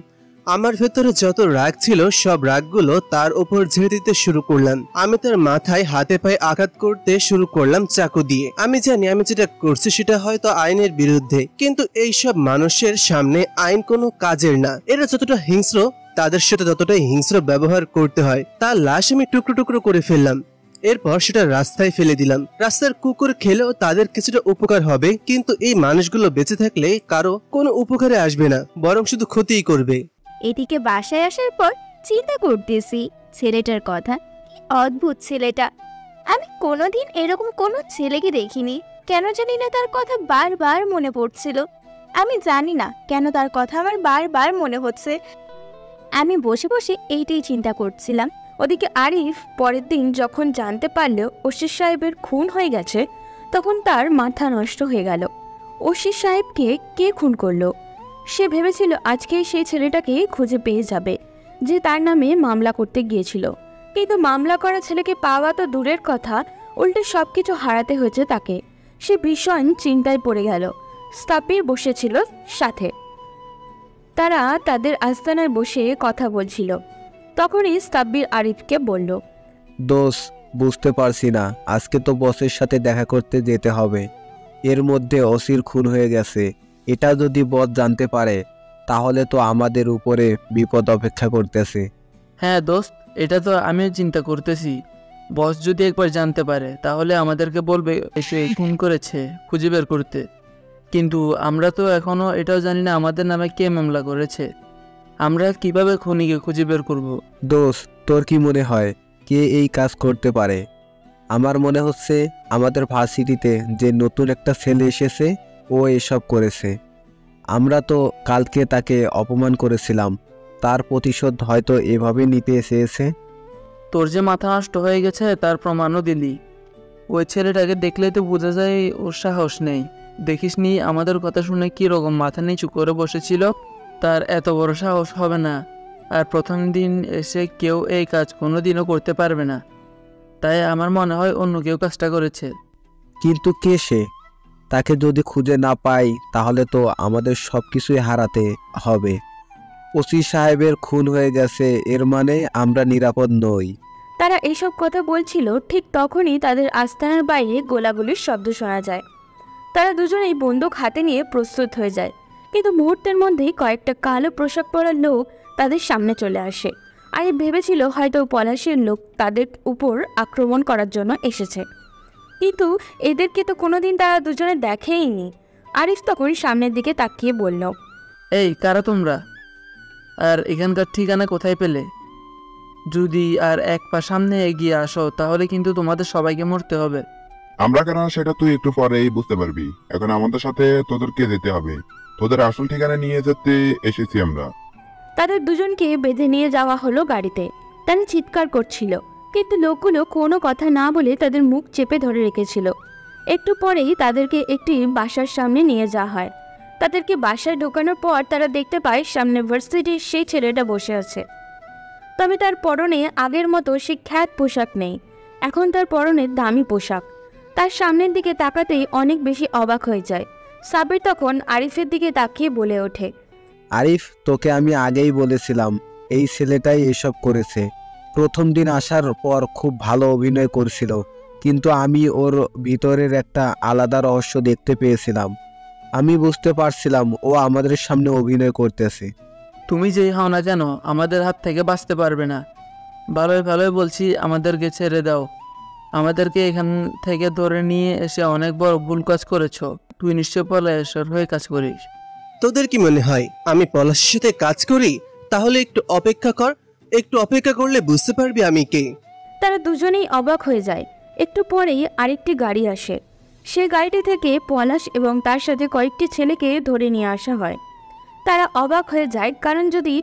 আমার ভেতরে যত রাগ ছিল সব রাগগুলো তার ওপর ঝেড়ে দিতে শুরু করলাম। আমি তার মাথায় হাতে পায়ে আঘাত করতে শুরু করলাম চাকু দিয়ে। আমি জানি আমি যেটা করছি সেটা হয়তো আইনের বিরুদ্ধে, কিন্তু এই সব মানুষের সামনে আইন কোনো কাজের না। এরা যতটা হিংস্র তাদের সাথে ততটাই হিংস্র ব্যবহার করতে হয়। তার লাশ আমি টুকরো টুকরো করে ফেললাম। এরপর সেটা রাস্তায় ফেলে দিলাম। রাস্তার কুকুর খেলেও তাদের কিছুটা উপকার হবে, কিন্তু এই মানুষগুলো বেঁচে থাকলে কারো কোনো উপকারে আসবে না, বরং শুধু ক্ষতিই করবে। এদিকে বাসায় আসার পর চিন্তা করতেছি ছেলেটার কথা। কি অদ্ভুত ছেলেটা! আমি কোনোদিন এরকম কোনো ছেলেকে দেখিনি। কেন জানি না তার কথা বারবার মনে পড়ছিল। আমি জানি না কেন তার কথা আমার বারবার মনে হচ্ছে। আমি বসে বসে এইটাই চিন্তা করছিলাম। ওদিকে আরিফ পরের দিন যখন জানতে পারল ওসির সাহেবের খুন হয়ে গেছে, তখন তার মাথা নষ্ট হয়ে গেল। ওসির সাহেবকে কে খুন করলো? সে ভেবেছিল আজকেই সেই ছেলেটাকে খুঁজে পেয়ে যাবে যে তার নামে মামলা করতে গিয়েছিল। কিন্তু মামলা করা ছেলেকে পাওয়া তো দূরের কথা, উল্টে সব কিছু হারাতে হয়েছে তাকে। সে ভীষণ চিন্তায় পড়ে গেল। স্তাপির বসেছিল সাথে। তারা তাদের আস্তানায় বসে কথা বলছিল। তখনই স্তাব্বির আরিফকে বলল, দোষ, বুঝতে পারছি না, আজকে তো বসের সাথে দেখা করতে যেতে হবে। এর মধ্যে অসির খুন হয়ে গেছে। এটা যদি বস জানতে পারে তাহলে তো আমাদের উপরে বিপদ অপেক্ষা করতেছে। হ্যাঁ দোস্ত, এটা তো আমিও চিন্তা করতেছি। বস যদি একবার জানতে পারে তাহলে আমাদেরকে বলবে এসে খুন করেছে খুঁজে বের করতে। কিন্তু আমরা তো এখনো এটাও জানি না আমাদের নামে কে মামলা করেছে। আমরা কিভাবে খুনিকে খুঁজে বের করব? দোষ, তোর কি মনে হয় কে এই কাজ করতে পারে? আমার মনে হচ্ছে আমাদের ভার্সিটিতে যে নতুন একটা ছেলে এসেছে ও এসব করেছে। আমরা তো কালকে তাকে অপমান করেছিলাম, তার প্রতিশোধ হয়তো এভাবে নিতে এসেছে। তোর যে মাথা নষ্ট হয়ে গেছে তার প্রমাণও দিলি। ওই ছেলেটাকে দেখলে তো বোঝা যায় ওর সাহস নেই। দেখিসনি আমাদের কথা শুনে কি রকম মাথা নিচু করে বসেছিল? তার এত বড় সাহস হবে না। আর প্রথম দিন এসে কেউ এই কাজ কোনোদিনও করতে পারবে না। তাই আমার মনে হয় অন্য কেউ কাজটা করেছে। কিন্তু কে সে? তাকে যদি খুঁজে না পাই তাহলে তো আমাদের সব কিছুই হারাতে হবে। ওসি সাহেবের খুন হয়ে গেছে, এর মানে আমরা নিরাপদ নই। তারা এইসব কথা বলছিল, ঠিক তখনই তাদের আস্তানার বাইরে গোলাগুলির শব্দ শোনা যায়। তারা দুজনেই বন্দুক হাতে নিয়ে প্রস্তুত হয়ে যায়, কিন্তু মুহূর্তের মধ্যেই কয়েকটা কালো পোশাক পরা লোক তাদের সামনে চলে আসে। আরিফ ভেবেছিল হয়তো পলাশের লোক তাদের উপর আক্রমণ করার জন্য এসেছে, কিন্তু এদেরকে তো কোনোদিন তারা দুজনে দেখেইনি। আরিফ তখন সামনের দিকে তাকিয়ে বলল, এই কারা তোমরা, আর এখানকার ঠিকানা কোথায় পেলে? যদি আর এক পা সামনে এগিয়ে আসো তাহলে কিন্তু তোমাদের সবাইকে মরতে হবে। আমরা কারা সেটা তুই একটু পরেই বুঝতে পারবি। এখন আমাদের সাথে তোদেরকে যেতে হবে, তোদের আসল ঠিকানা নিয়ে যেতে এসেছি আমরা। তাদের দুজনকে বেঁধে নিয়ে যাওয়া হলো গাড়িতে। তারা চিৎকার করছিল, কিন্তু লোকগুলো কোনো কথা না বলে তাদের মুখ চেপে ধরে রেখেছিল। একটু পরেই তাদেরকে একটি বাসার সামনে নিয়ে যাওয়া হয়। তাদেরকে বাসায় ঢোকানোর পর তারা দেখতে পায় সামনে ভার্সিটির সেই ছেলেটা বসে আছে, তবে তার পরনে আগের মতো সেই খ্যাত পোশাক নেই, এখন তার পরনে দামি পোশাক। তার সামনের দিকে তাকাতেই অনেক বেশি অবাক হয়ে যায়। সাবির তখন আরিফের দিকে তাকিয়ে বলে ওঠে, আরিফ, তোকে আমি আগেই বলেছিলাম এই ছেলেটাই এসব করেছে। প্রথম দিন আসার পর খুব ভালো অভিনয় করছিল, কিন্তু আমি ওর ভিতরের একটা আলাদা রহস্য দেখতে পেয়েছিলাম। আমি বুঝতে পারছিলাম ও আমাদের সামনে অভিনয় করতেছে। তুমি যেই হও না যেন আমাদের হাত থেকে বাঁচতে পারবে না। ভালোই ভালোই বলছি, আমাদেরকে ছেড়ে দাও। আমাদেরকে এখান থেকে ধরে নিয়ে এসে অনেক বড় ভুল কাজ করেছো। তুই নিশ্চয় পলাশের হয়ে কাজ করিস। তোদের কি মনে হয় আমি পলাশের সাথে কাজ করি? তাহলে একটু অপেক্ষা কর, একটু অপেক্ষা করলে বুঝতে পারবি আমি কে। তারা দুজনেই অবাক হয়ে যায়। একটু পরেই আরেকটি গাড়ি আসে। সে গাড়িটি থেকে পলাশ এবং তার সাথে কয়েকটি ছেলেকে ধরে নিয়ে আসা হয়। তারা অবাক হয়ে যায়, কারণ যদি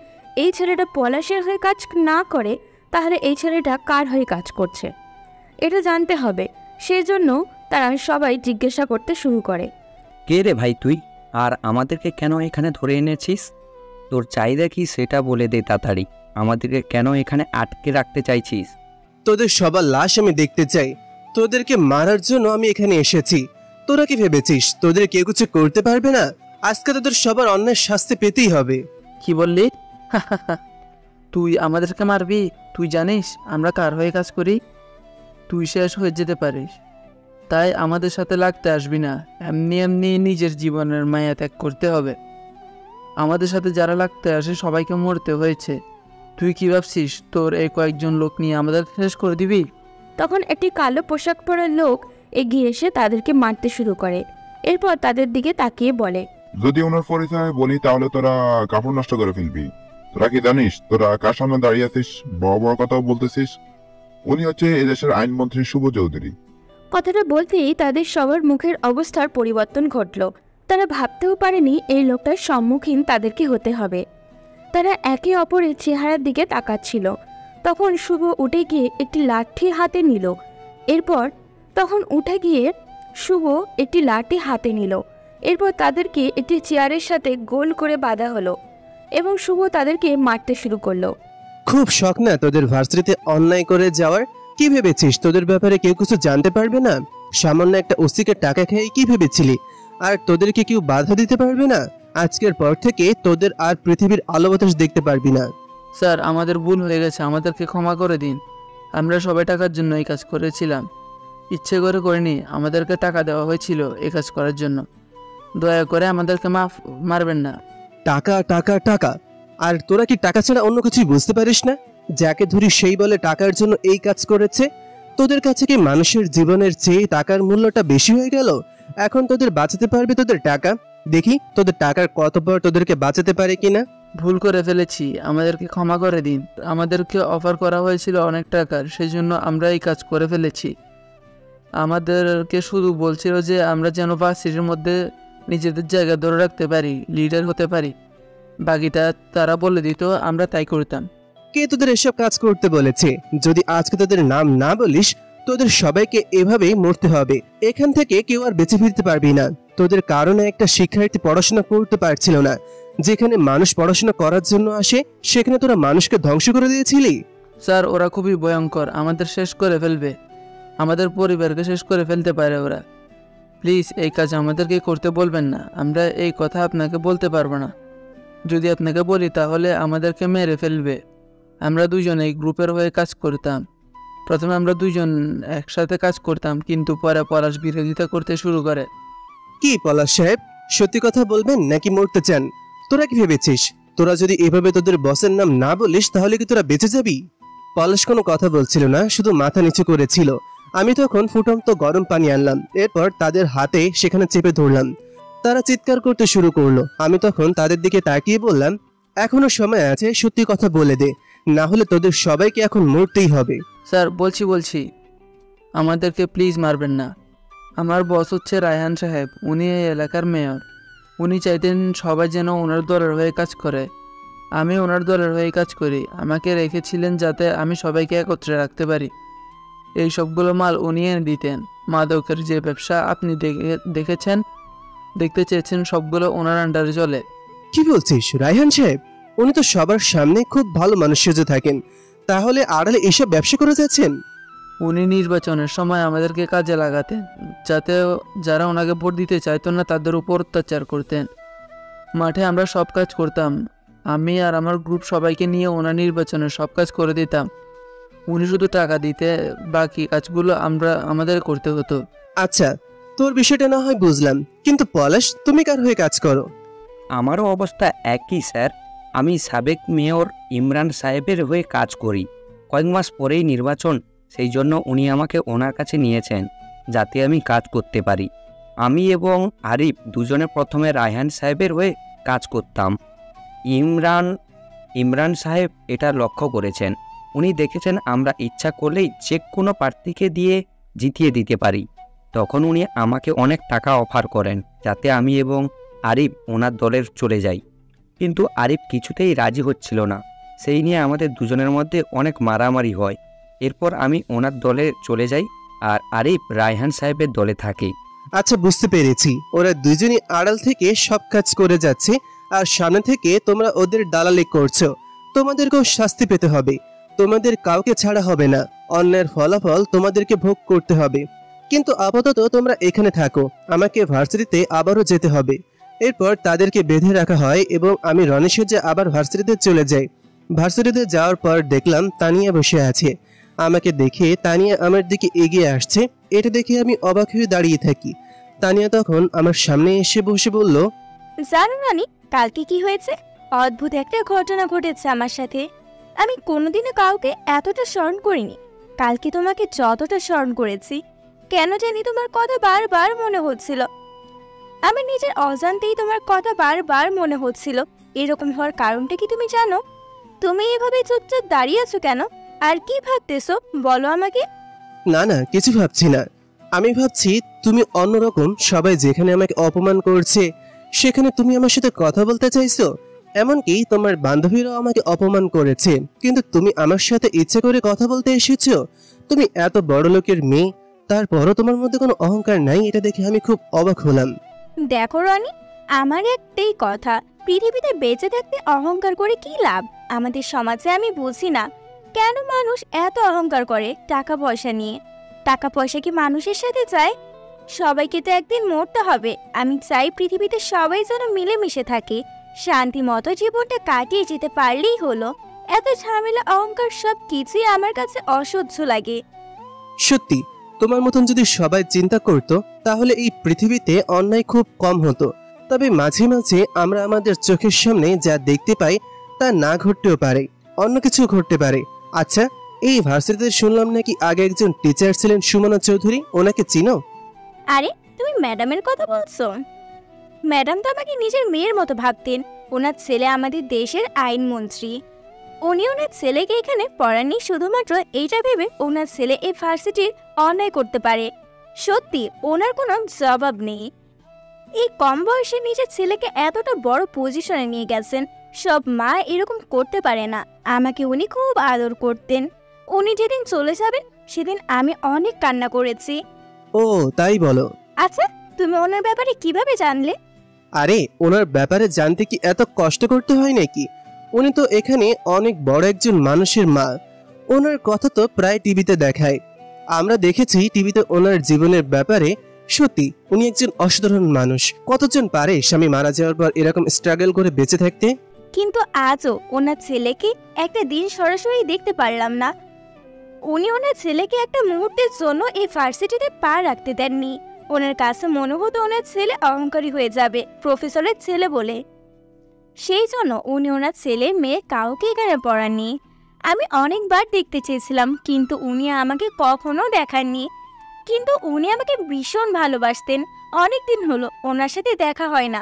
এই ছেলেটা পলাশের হয়ে কাজ না করে তাহলে এই ছেলেটা কার হয়ে কাজ করছে এটা জানতে হবে। সেই জন্য তারা সবাই জিজ্ঞাসা করতে শুরু করে, কে রে ভাই তুই, আর আমাদেরকে কেন এখানে ধরে এনেছিস? তোর চাহিদা কি সেটা বলে দে তাড়াতাড়ি। আমাদেরকে কেন এখানে আটকে রাখতে চাইছিস? তোদের সবার লাশ আমি দেখতে চাই। তোদেরকে মারার জন্য আমি এখানে এসেছি। তোরা কি ভেবেছিস তোদের কেউ কিছু করতে পারবে না? আজকে তোদের সবার অন্যের শাস্তি পেতেই হবে। কি বললি? তুই আমাদেরকে মারবি? তুই জানিস আমরা কার হয়ে কাজ করি? তুই শেষ হয়ে যেতে পারিস, তাই আমাদের সাথে লাগতে আসবি না। এমনি এমনি নিজের জীবনের মায়া ত্যাগ করতে হবে। আমাদের সাথে যারা লাগতে আসে সবাইকে মরতে হয়েছে। তুই কি ভাবছিস তোর এই কয়েকজন লোক নিয়ে আমাদের শেষ করে দিবি? তখন একটি কালো পোশাক পরা লোক এগিয়ে এসে তাদেরকে মারতে শুরু করে। এরপর তাদের দিকে তাকিয়ে বলে, যদি ওনার পরিচয় বলি তাহলে তোরা কাপড় নষ্ট করে ফেলবি। তোরা কি জানিস তোরা কার সামনে দাঁড়িয়ে আছিস? বড় বড় কথাও বলতেছিস। উনি হচ্ছে এদেশের আইনমন্ত্রী শুভ চৌধুরী। কথাটা বলতেই তাদের সবার মুখের অবস্থার পরিবর্তন ঘটল। তারা ভাবতেও পারেনি এই লোকটার সম্মুখীন তাদেরকে হতে হবে। তারা একে অপরের চেহারার দিকে তাকাচ্ছিল। তখন শুভ উঠে গিয়ে একটি লাঠি হাতে নিল। এরপর তাদেরকে একটি চেয়ারের সাথে গোল করে বাঁধা হলো এবং শুভ তাদেরকে মারতে শুরু করলো। খুব শখ না তোদের ভার্সিটিতে অন্যায় করে যাওয়ার? কি ভেবেছিস তোদের ব্যাপারে কেউ কিছু জানতে পারবে না? সামান্য একটা ওসিকে টাকা খেয়ে কি ভেবেছিলি? আর তোদেরকে কেউ বাধা দিতে পারবে না? আজকের পর থেকে তোদের আর পৃথিবীর আলো বাতাস দেখতে পারবি না। স্যার, আমাদের ভুল হয়ে গেছে, আমাদেরকে ক্ষমা করে দিন। আমরা সবাই টাকার জন্য এই কাজ করেছিলাম, ইচ্ছে করে করিনি। আমাদেরকে টাকা দেওয়া হয়েছিল এই কাজ করার জন্য। দয়া করে আমাদেরকে মারবেন না। টাকা টাকা টাকা, আর তোরা কি টাকা ছাড়া অন্য কিছুই বুঝতে পারিস না? যাকে ধরি সেই বলে টাকার জন্য এই কাজ করেছে। তোদের কাছে কি মানুষের জীবনের চেয়ে টাকার মূল্যটা বেশি হয়ে গেল? এখন তোদের বাঁচাতে পারবে তোদের টাকা? দেখি তোদের টাকার কত পর তোদেরকে বাঁচাতে পারে কিনা। ভুল করে ফেলেছি, আমাদেরকে ক্ষমা করে দিন। আমাদেরকে অফার করা হয়েছিল অনেক টাকার, সেই জন্য আমরা এই কাজ করে ফেলেছি। আমাদেরকে শুধু বলছিল যে আমরা যেন ভার্সিটির মধ্যে নিজেদের জায়গা ধরে রাখতে পারি, লিডার হতে পারি। বাকিটা তারা বলে দিত, আমরা তাই করতাম। কে তোদের এসব কাজ করতে বলেছে? যদি আজকে তোদের নাম না বলিস, তোদের সবাইকে এভাবেই মরতে হবে। এখান থেকে কেউ আর বেঁচে ফিরতে পারবি না। তোদের কারণে একটা শিক্ষার্থী পড়াশোনা করতে পারছিল না। যেখানে মানুষ পড়াশোনা করার জন্য আসে, সেখানে তোরা মানুষকে ধ্বংস করে দিয়েছিলি। স্যার, ওরা খুবই ভয়ঙ্কর, আমাদের শেষ করে ফেলবে। আমাদের পরিবারকে শেষ করে ফেলতে পারে ওরা। প্লিজ এই কাজ আমাদেরকে করতে বলবেন না। আমরা এই কথা আপনাকে বলতে পারবো না। যদি আপনাকে বলি তাহলে আমাদেরকে মেরে ফেলবে। আমরা দুজন এই গ্রুপের হয়ে কাজ করতাম। প্রথমে আমরা দুজন একসাথে কাজ করতাম, কিন্তু পরে পলাশ বিরোধিতা করতে শুরু করে। কি পলাশ সাহেব, সত্যি কথা বলবেন নাকি মরতে চান? তোরা কি ভেবেছিস তোরা যদি এভাবে তোদের বসের নাম না বলিস তাহলে কি তোরা বেঁচে যাবি? পলাশ কোনো কথা বলছিল না, শুধু মাথা নিচু করেছিল। আমি তখন ফুটন্ত গরম পানি আনলাম, এরপর তাদের হাতে সেখানে চেপে ধরলাম। তারা চিৎকার করতে শুরু করলো। আমি তখন তাদের দিকে তাকিয়ে বললাম, এখনো সময় আছে, সত্যি কথা বলে দে, না হলে তোদের সবাইকে এখন মরতেই হবে। স্যার বলছি আমাদেরকে প্লিজ মারবেন না। আমার বস হচ্ছে রায়হান সাহেব, উনি এই এলাকার মেয়র। উনি চাইতেন সবাই যেন ওনার দলের হয়ে কাজ করে। আমি ওনার দলের হয়ে কাজ করি। আমাকে রেখেছিলেন যাতে আমি সবাইকে একত্রে রাখতে পারি। এই সবগুলো মাল উনি এনে দিতেন। মাদকের যে ব্যবসা আপনি দেখেছেন, দেখতে চেয়েছেন, সবগুলো ওনার আন্ডারে চলে। কি বলছিস রায়হান সাহেব? উনি তো সবার সামনে খুব ভালো মানুষ সেজে থাকেন, তাহলে আড়ালে এসব ব্যবসা করে যাচ্ছেন? উনি নির্বাচনের সময় আমাদেরকে কাজে লাগাতেন, যাতে যারা ওনাকে ভোট দিতে চাইতো না তাদের উপর অত্যাচার করতেন। মাঠে আমরা সব কাজ করতাম। আমি আর আমার গ্রুপ সবাইকে নিয়ে ওনার নির্বাচনের সব কাজ করে দিতাম। উনি শুধু টাকা দিতে, বাকি কাজগুলো আমাদের করতে হতো। আচ্ছা, তোর বিষয়টা না হয় বুঝলাম, কিন্তু পলাশ, তুমি কার হয়ে কাজ করো? আমারও অবস্থা একই স্যার। আমি সাবেক মেয়র ইমরান সাহেবের হয়ে কাজ করি। কয়েক মাস পরেই নির্বাচন, সেই জন্য উনি আমাকে ওনার কাছে নিয়েছেন যাতে আমি কাজ করতে পারি। আমি এবং আরিফ দুজনে প্রথমে রায়হান সাহেবের হয়ে কাজ করতাম। ইমরান সাহেব এটা লক্ষ্য করেছেন। উনি দেখেছেন আমরা ইচ্ছা করলেই যে কোনো প্রার্থীকে দিয়ে জিতিয়ে দিতে পারি। তখন উনি আমাকে অনেক টাকা অফার করেন যাতে আমি এবং আরিফ ওনার দলের চলে যাই, কিন্তু আরিফ কিছুতেই রাজি হচ্ছিল না। সেই নিয়ে আমাদের দুজনের মধ্যে অনেক মারামারি হয়। এরপর আমি ওনার দলে চলে যাই আর আরিফ রায়হান সাহেবের দলে থাকে। আচ্ছা, বুঝতে পেরেছি। ওরা দুজনই আড়াল থেকে সব কাজ করে যাচ্ছে আর সামনে থেকে তোমরা ওদের দালালি করছো। তোমাদেরকেও শাস্তি পেতে হবে। তোমাদের কাউকে ছাড়া হবে না। অন্যের ফলাফল তোমাদেরকে ভোগ করতে হবে। কিন্তু আপাতত তোমরা এখানে থাকো, আমাকে ভার্সিটিতে আবারও যেতে হবে। এরপর তাদেরকে বেঁধে রাখা হয় এবং আমি রণেশে আবার ভার্সিটিতে চলে যাই। ভার্সিটিতে যাওয়ার পর দেখলাম তানিয়া বসে আছে। আমাকে দেখে তানিয়া আমার দিকে এগিয়ে আসছে। এটা দেখে আমি অবাক হয়ে দাঁড়িয়ে থাকি। তানিয়া তখন আমার সামনে এসে বসে বলল, জানো রানী, কালকে কি হয়েছে? অদ্ভুত একটা ঘটনা ঘটেছে আমার সাথে। আমি কোনোদিনও কাউকে এতটা স্মরণ করিনি। কালকে তোমাকে যতটা স্মরণ করেছি, কেন জানি তোমার কথা বারবার মনে হচ্ছিল। আমি নিজের অজান্তেই তোমার কথা বারবার মনে হচ্ছিল। এরকম হওয়ার কারণটা কি তুমি জানো? তুমি এভাবে চুপচাপ দাঁড়িয়ে আছো কেন? আর কি ভাবতেছো বলো আমাকে। না না, কিছু ভাবছি না। আমি ভাবছি তুমি অন্যরকম। সবাই যেখানে আমাকে অপমান করছে সেখানে তুমি আমার সাথে কথা বলতে চাইছো। এমনকি তোমার বান্ধবীরাও আমাকে অপমান করেছে, কিন্তু তুমি আমার সাথে ইচ্ছে করে কথা বলতে এসেছো। তুমি এত বড় লোকের মেয়ে, তারপরও তোমার মধ্যে কোনো অহংকার নাই। এটা দেখে আমি খুব অবাক হলাম। দেখো রনি, আমার একটাই কথা, পৃথিবীতে বেঁচে থাকতে অহংকার করে কি লাভ? আমাদের সমাজে আমি বুঝি না কেন মানুষ এত অহংকার করে টাকা পয়সা নিয়ে। টাকা পয়সা কি মানুষের সাথে চায়? সবাইকে তো একদিন মরতে হবে। আমি চাই পৃথিবীতে সবাই যেন মিলেমিশে থাকে, শান্তি মতো জীবনটা কাটিয়ে যেতে পারলেই হলো। এত ঝামেলা, অহংকার সব কিছুই আমার কাছে অসহ্য লাগে। সত্যি, তোমার মতন যদি সবাই চিন্তা করতো তাহলে এই পৃথিবীতে অন্যায় খুব কম হতো। তবে মাঝে মাঝে আমরা আমাদের চোখের সামনে যা দেখতে পাই তা না ঘটতেও পারে, অন্য কিছু ঘটতে পারে। আচ্ছা, এই ভার্সিটিতে শুনলাম নাকি আগে একজন টিচার ছিলেন, সুমনা চৌধুরী। ওনাকে চিনো? আরে, তুমি ম্যাডামের কথা বলছো? ম্যাডাম তো আমাকে নিজের মেয়ের মতো ভাবতেন। ওনার ছেলে আমাদের দেশের আইনমন্ত্রী। উনি ওনার ছেলেকে এখানে পড়াননি শুধুমাত্র এইটা ভেবে ওনার ছেলে এই ভার্সিটির অন্যায় করতে পারে। সত্যি, ওনার কোনো জবাব নেই। এই কম বয়সে নিজের ছেলেকে এতটা বড় পজিশনে নিয়ে গেছেন। সব মা এরকম করতে পারে না। আমাকে উনি খুব আদর করতেন। উনি যেদিন চলে যাবেন সেদিন আমি অনেক কান্না করেছি। ও তাই বলো? আচ্ছা, তুমি ওনার ব্যাপারে কিভাবে জানলে? আরে, ওনার ব্যাপারে জানতে কি এত কষ্ট করতে হয় নাকি? উনি তো এখানে অনেক বড় একজন মানুষের মা। ওনার কথা তো প্রায় টিভিতে দেখায়। আমরা দেখেছি টিভিতে ওনার জীবনের ব্যাপারে। সত্যি, উনি একজন অসাধারণ মানুষ। কতজন পারে স্বামী মারা যাওয়ার পর এরকম স্ট্রাগল করে বেঁচে থাকতে? কিন্তু আজও ওনার ছেলেকে একটা দিন সরাসরি দেখতে পারলাম না। উনি ওনার ছেলেকে একটা মুহূর্তের জন্য এই ভার্সিটিতে পা রাখতে দেননি। ওনার কাছে মনে হতো ওনার ছেলে অহংকারী হয়ে যাবে প্রফেসরের ছেলে বলে। সেই জন্য উনি ওনার ছেলে মেয়ে কাউকে এখানে পড়াননি। আমি অনেকবার দেখতে চেয়েছিলাম, কিন্তু উনি আমাকে কখনো দেখাননি। কিন্তু উনি আমাকে ভীষণ ভালোবাসতেন। অনেক দিন হলো ওনার সাথে দেখা হয় না।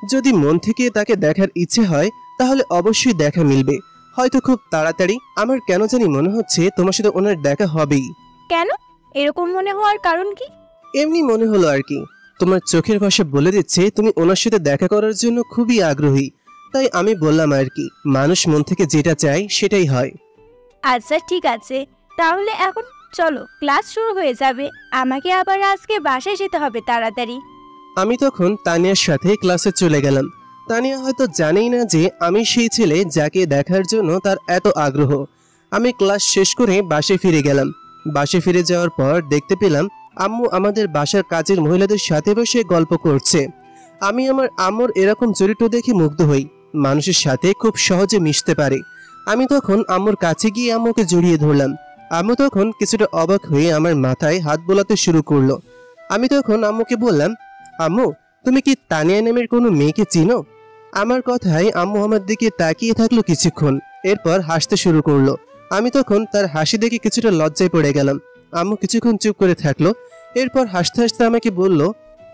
যদি মন থেকে তাকে দেখার ইচ্ছে হয় তাহলে অবশ্যই দেখা মিলবে, হয়তো খুব তাড়াতাড়ি। আমার কেন জানি মনে হচ্ছে তোমার সাথে ওনার দেখা হবেই। কেন এরকম মনে হওয়ার কারণ কি? এমনি মনে হলো আর কি। তোমার চোখের ভাষা বলে দিচ্ছে তুমি ওনার সাথে দেখা করার জন্য খুবই আগ্রহী, তাই আমি বললাম আর কি। মানুষ মন থেকে যেটা চায় সেটাই হয়। আচ্ছা ঠিক আছে, তাহলে এখন চলো, ক্লাস শুরু হয়ে যাবে। আমাকে আবার আজকে বাসায় যেতে হবে তাড়াতাড়ি। আমি তখন তানিয়ার সাথে ক্লাসে চলে গেলাম। তানিয়া হয়তো জানেই না যে আমি সেই ছেলে যাকে দেখার জন্য তার এত আগ্রহ। আমি ক্লাস শেষ করে বাসে ফিরে গেলাম। বাসে ফিরে যাওয়ার পর দেখতে পেলাম আম্মু আমাদের বাসার কাজের মহিলাদের সাথে বসে গল্প করছে। আমি আমার আম্মুর এরকম চরিত্র দেখে মুগ্ধ হই, মানুষের সাথে খুব সহজে মিশতে পারে। আমি তখন আম্মুর কাছে গিয়ে আম্মুকে জড়িয়ে ধরলাম। আম্মু তখন কিছুটা অবাক হয়ে আমার মাথায় হাত বোলাতে শুরু করলো। আমি তখন আম্মুকে বললাম, আম্মু তুমি কি তানিয়া নামের কোনো মেয়েকে চিনো? আমার কথায় আম্মু আমার দিকে তাকিয়ে থাকলো কিছুক্ষণ, এরপর হাসতে শুরু করলো। আমি তখন তার হাসি দেখে কিছুটা লজ্জায় পড়ে গেলাম। আম্মু কিছুক্ষণ চুপ করে থাকলো, এরপর হাসতে হাসতে আমাকে বলল,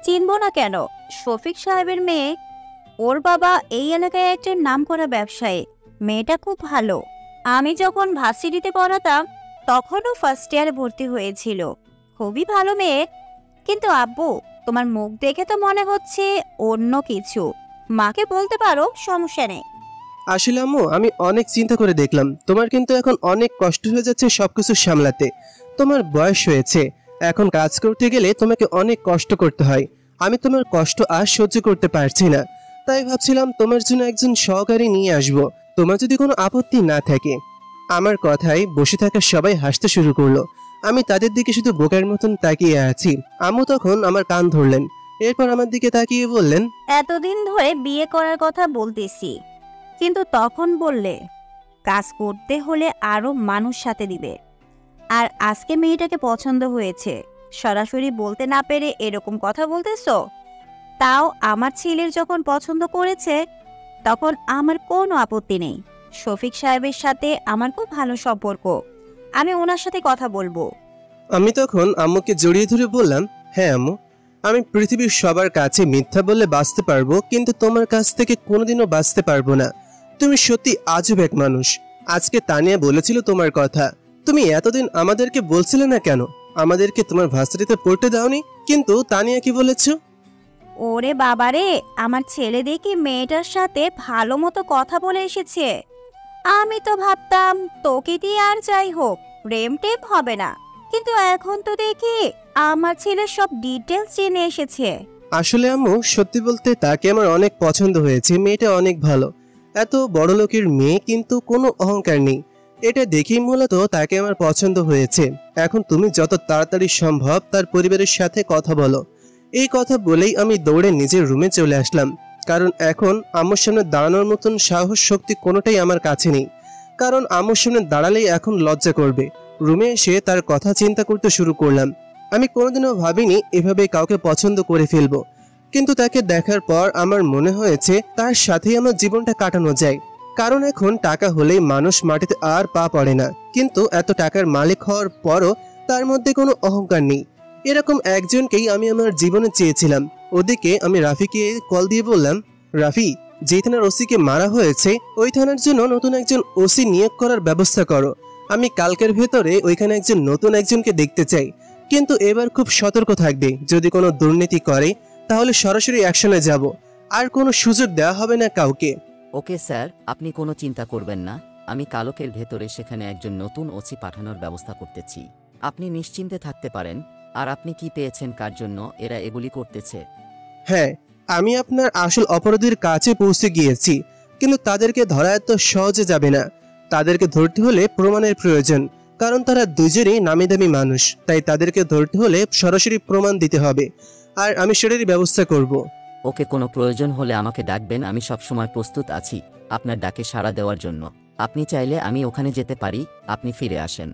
চিনবো না কেন? শফিক সাহেবের মেয়ে। ওর বাবা এই এলাকায় একজন নামকরা ব্যবসায়ী। মেয়েটা খুব ভালো। আমি যখন ভার্সিটিতে পড়াতাম তখনও ফার্স্ট ইয়ারে ভর্তি হয়েছিল। খুবই ভালো মেয়ে। কিন্তু আব্বু, তোমার মুখ দেখে তো মনে হচ্ছে অন্য কিছু। মাকে বলতে পারো, সমস্যা নেই। আসলে আম্মু আমি অনেক চিন্তা করে দেখলাম তোমার কিন্তু এখন অনেক কষ্ট হয়ে যাচ্ছে সবকিছু সামলাতে। তোমার বয়স হয়েছে, এখন কাজ করতে গেলে তোমাকে অনেক কষ্ট করতে হয়। আমি তোমার কষ্ট আর সহ্য করতে পারছি না, তাই ভাবছিলাম তোমার জন্য একজন সহকারী নিয়ে আসবো, তোমার যদি কোনো আপত্তি না থাকে। আমার কথায় বসে থাকা সবাই হাসতে শুরু করলো। আমি তাদের দিকে শুধু বোকার মতন তাকিয়ে আছি। আম্মু তখন আমার কান ধরলেন, এরপর আমার দিকে তাকিয়ে বললেন, এতদিন ধরে বিয়ে করার কথা বলতেছি, কিন্তু তখন বললে কাজ করতে হলে আরো মানুষ সাথে দিবে। আর আজকে মেয়েটাকে পছন্দ হয়েছে, সরাসরি বলতে না পেরে এরকম কথা বলতেছো। তাও আমার ছেলের যখন পছন্দ করেছে তখন আমার কোনো আপত্তি নেই। শফিক সাহেবের সাথে আমার খুব ভালো সম্পর্ক, আমি ওনার সাথে কথা বলবো। আমি তখন আম্মুকে জড়িয়ে ধরে বললাম, হ্যাঁ আম্মু, আমি পৃথিবীর সবার কাছে মিথ্যা বললে বাঁচতে পারবো, কিন্তু তোমার কাছ থেকে কোনোদিনও বাঁচতে পারবো না। তুমি সত্যি আজব এক মানুষ। আজকে তানিয়া বলেছিল তোমার কথা, তুমি এতদিন আমাদেরকে বলছিলে না কেন? আমাদেরকে তোমার ভার্সিটিতে পড়তে দাওনি, কিন্তু তানিয়া কি বলেছো? ওরে বাবারে, আমার ছেলে দেখি মেয়েটার সাথে ভালো মতো কথা বলে এসেছে। আমি তো ভাবতাম তোকে দিয়ে আর যাই হোক প্রেম টেম হবে না, কিন্তু এখন তো দেখি আমার ছেলে সব ডিটেলস জেনে এসেছে। আসলে আম্মু সত্যি বলতে তাকে আমার অনেক পছন্দ হয়েছে। মেয়েটা অনেক ভালো, এত বড় লোকের মেয়ে, কিন্তু কোনো অহংকার নেই। এটা দেখেই মূলত তাকে আমার পছন্দ হয়েছে। এখন তুমি যত তাড়াতাড়ি সম্ভব তার পরিবারের সাথে কথা বলো। এই কথা বলেই আমি দৌড়ে নিজের রুমে চলে আসলাম, কারণ এখন আম্মুর সামনে দাঁড়ানোর মতন সাহস শক্তি কোনোটাই আমার কাছে নেই। কারণ আম্মুর সামনে দাঁড়ালেই এখন লজ্জা করবে। রুমে এসে তার কথা চিন্তা করতে শুরু করলাম। আমি কোনোদিনও ভাবিনি এভাবে কাউকে পছন্দ করে ফেলবো, কিন্তু তাকে দেখার পর আমার মনে হয়েছে তার সাথেই আমার জীবনটা কাটানো যায়। কারণ এখন টাকা হলেই মানুষ মাটিতে আর পা পড়ে না, কিন্তু এত টাকার মালিক হওয়ার পরও তার মধ্যে কোনো অহংকার নেই। এরকম একজনকেই আমি আমার জীবনে চেয়েছিলাম। ওদিকে আমি রাফিকে কল দিয়ে বললাম, রাফি, যে থানার ওসিকে মারা হয়েছে ওই থানার জন্য নতুন একজন ওসি নিয়োগ করার ব্যবস্থা করো। আমি কালকের ভেতরে ওইখানে নতুন একজনকে দেখতে চাই, কিন্তু এবার খুব সতর্ক থাকবে। যদি কোনো দুর্নীতি করে তাহলে সরাসরি অ্যাকশনে যাব, আর কোনো সুযোগ দেওয়া হবে না কাউকে। ওকে স্যার, আপনি কোনো চিন্তা করবেন না। আমি কালকের ভেতরে সেখানে একজন নতুন ওসি পাঠানোর ব্যবস্থা করতেছি। আপনি নিশ্চিন্তে থাকতে পারেন। আর আপনি কি পেয়েছেন কার জন্য এরা এগুলি করতেছে? হ্যাঁ, আমি আপনার আসল অপরাধীর কাছে পৌঁছে গিয়েছি, কিন্তু তাদেরকে ধরা এত সহজে যাবে না। তাদেরকে ধরতে হলে প্রমাণের প্রয়োজন, কারণ তারা দুজনেই নামি দামি মানুষ। তাই তাদেরকে ধরতে হলে সরাসরি প্রমাণ দিতে হবে, আর আমি সেটারই ব্যবস্থা করব। ওকে, কোনো প্রয়োজন হলে আমাকে ডাকবেন, আমি সবসময় প্রস্তুত আছি আপনার ডাকে সাড়া দেওয়ার জন্য। আপনি চাইলে আমি ওখানে যেতে পারি, আপনি ফিরে আসেন।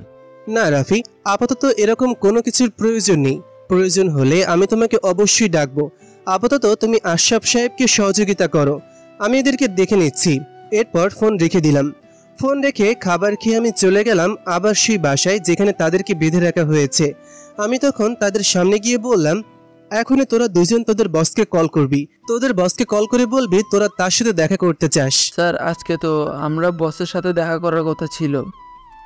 না রাফি, আপাতত এরকম কোনো কিছুর প্রয়োজন নেই। প্রয়োজন হলে আমি তোমাকে অবশ্যই ডাকবো। আপাতত তুমি আশরাফ সাহেবকে সহযোগিতা করো, আমি এদেরকে দেখে নিচ্ছি। এরপর ফোন রেখে দিলাম। ফোন রেখে খাবার খেয়ে আমি চলে গেলাম আবার সেই বাসায় যেখানে তাদেরকে বেঁধে রাখা হয়েছে। আমি তখন তাদের সামনে গিয়ে বললাম, এখনই তোরা দুজন তোদের বসকে কল করবি, তোদের বসকে কল করে বলবি তোরা তার সাথে দেখা করতে চাস। স্যার, আজকে তো আমরা বসের সাথে দেখা করার কথা ছিল,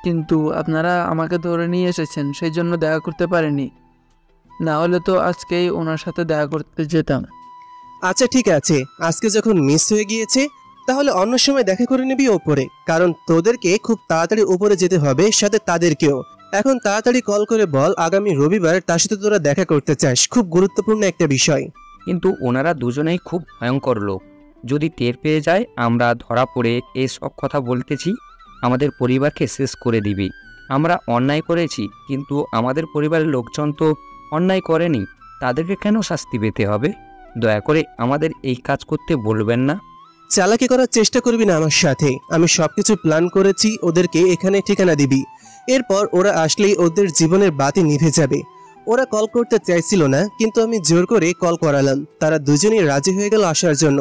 কিন্তু আপনারা আমাকে ধরে নিয়ে এসেছেন, সেই জন্য দেখা করতে পারিনি। না হলে তো আজকেই ওনার সাথে দেখা করতে যেতাম। আচ্ছা ঠিক আছে, আজকে যখন মিস হয়ে গিয়েছে তাহলে অন্য সময় দেখা করে নিবি ওপরে, কারণ তোদেরকে খুব তাড়াতাড়ি উপরে যেতে হবে, সাথে তাদেরকেও। এখন তাড়াতাড়ি কল করে বল আগামী রবিবার তার সাথে তোরা দেখা করতে চাস, খুব গুরুত্বপূর্ণ একটা বিষয়। কিন্তু ওনারা দুজনেই খুব ভয়ঙ্কর লোক, যদি টের পেয়ে যায় আমরা ধরা পড়ে এসব কথা বলতেছি, আমাদের পরিবারকে শেষ করে দিবি। আমরা অন্যায় করেছি, কিন্তু আমাদের পরিবারের লোকজন তো অন্যায় করেনি, তাদেরকে কেন শাস্তি পেতে হবে? দয়া করে আমাদের এই কাজ করতে বলবেন না। চালাকি করার চেষ্টা করবি না আমার সাথে, আমি সবকিছু প্ল্যান করেছি, ওদেরকে এখানে ঠিকানা দিবি। এরপর ওরা আসলেই ওদের জীবনের বাতি নিভে যাবে। ওরা কল করতে চাইছিল না, কিন্তু আমি জোর করে কল করালাম, তারা দুজনেই রাজি হয়ে গেল আসার জন্য।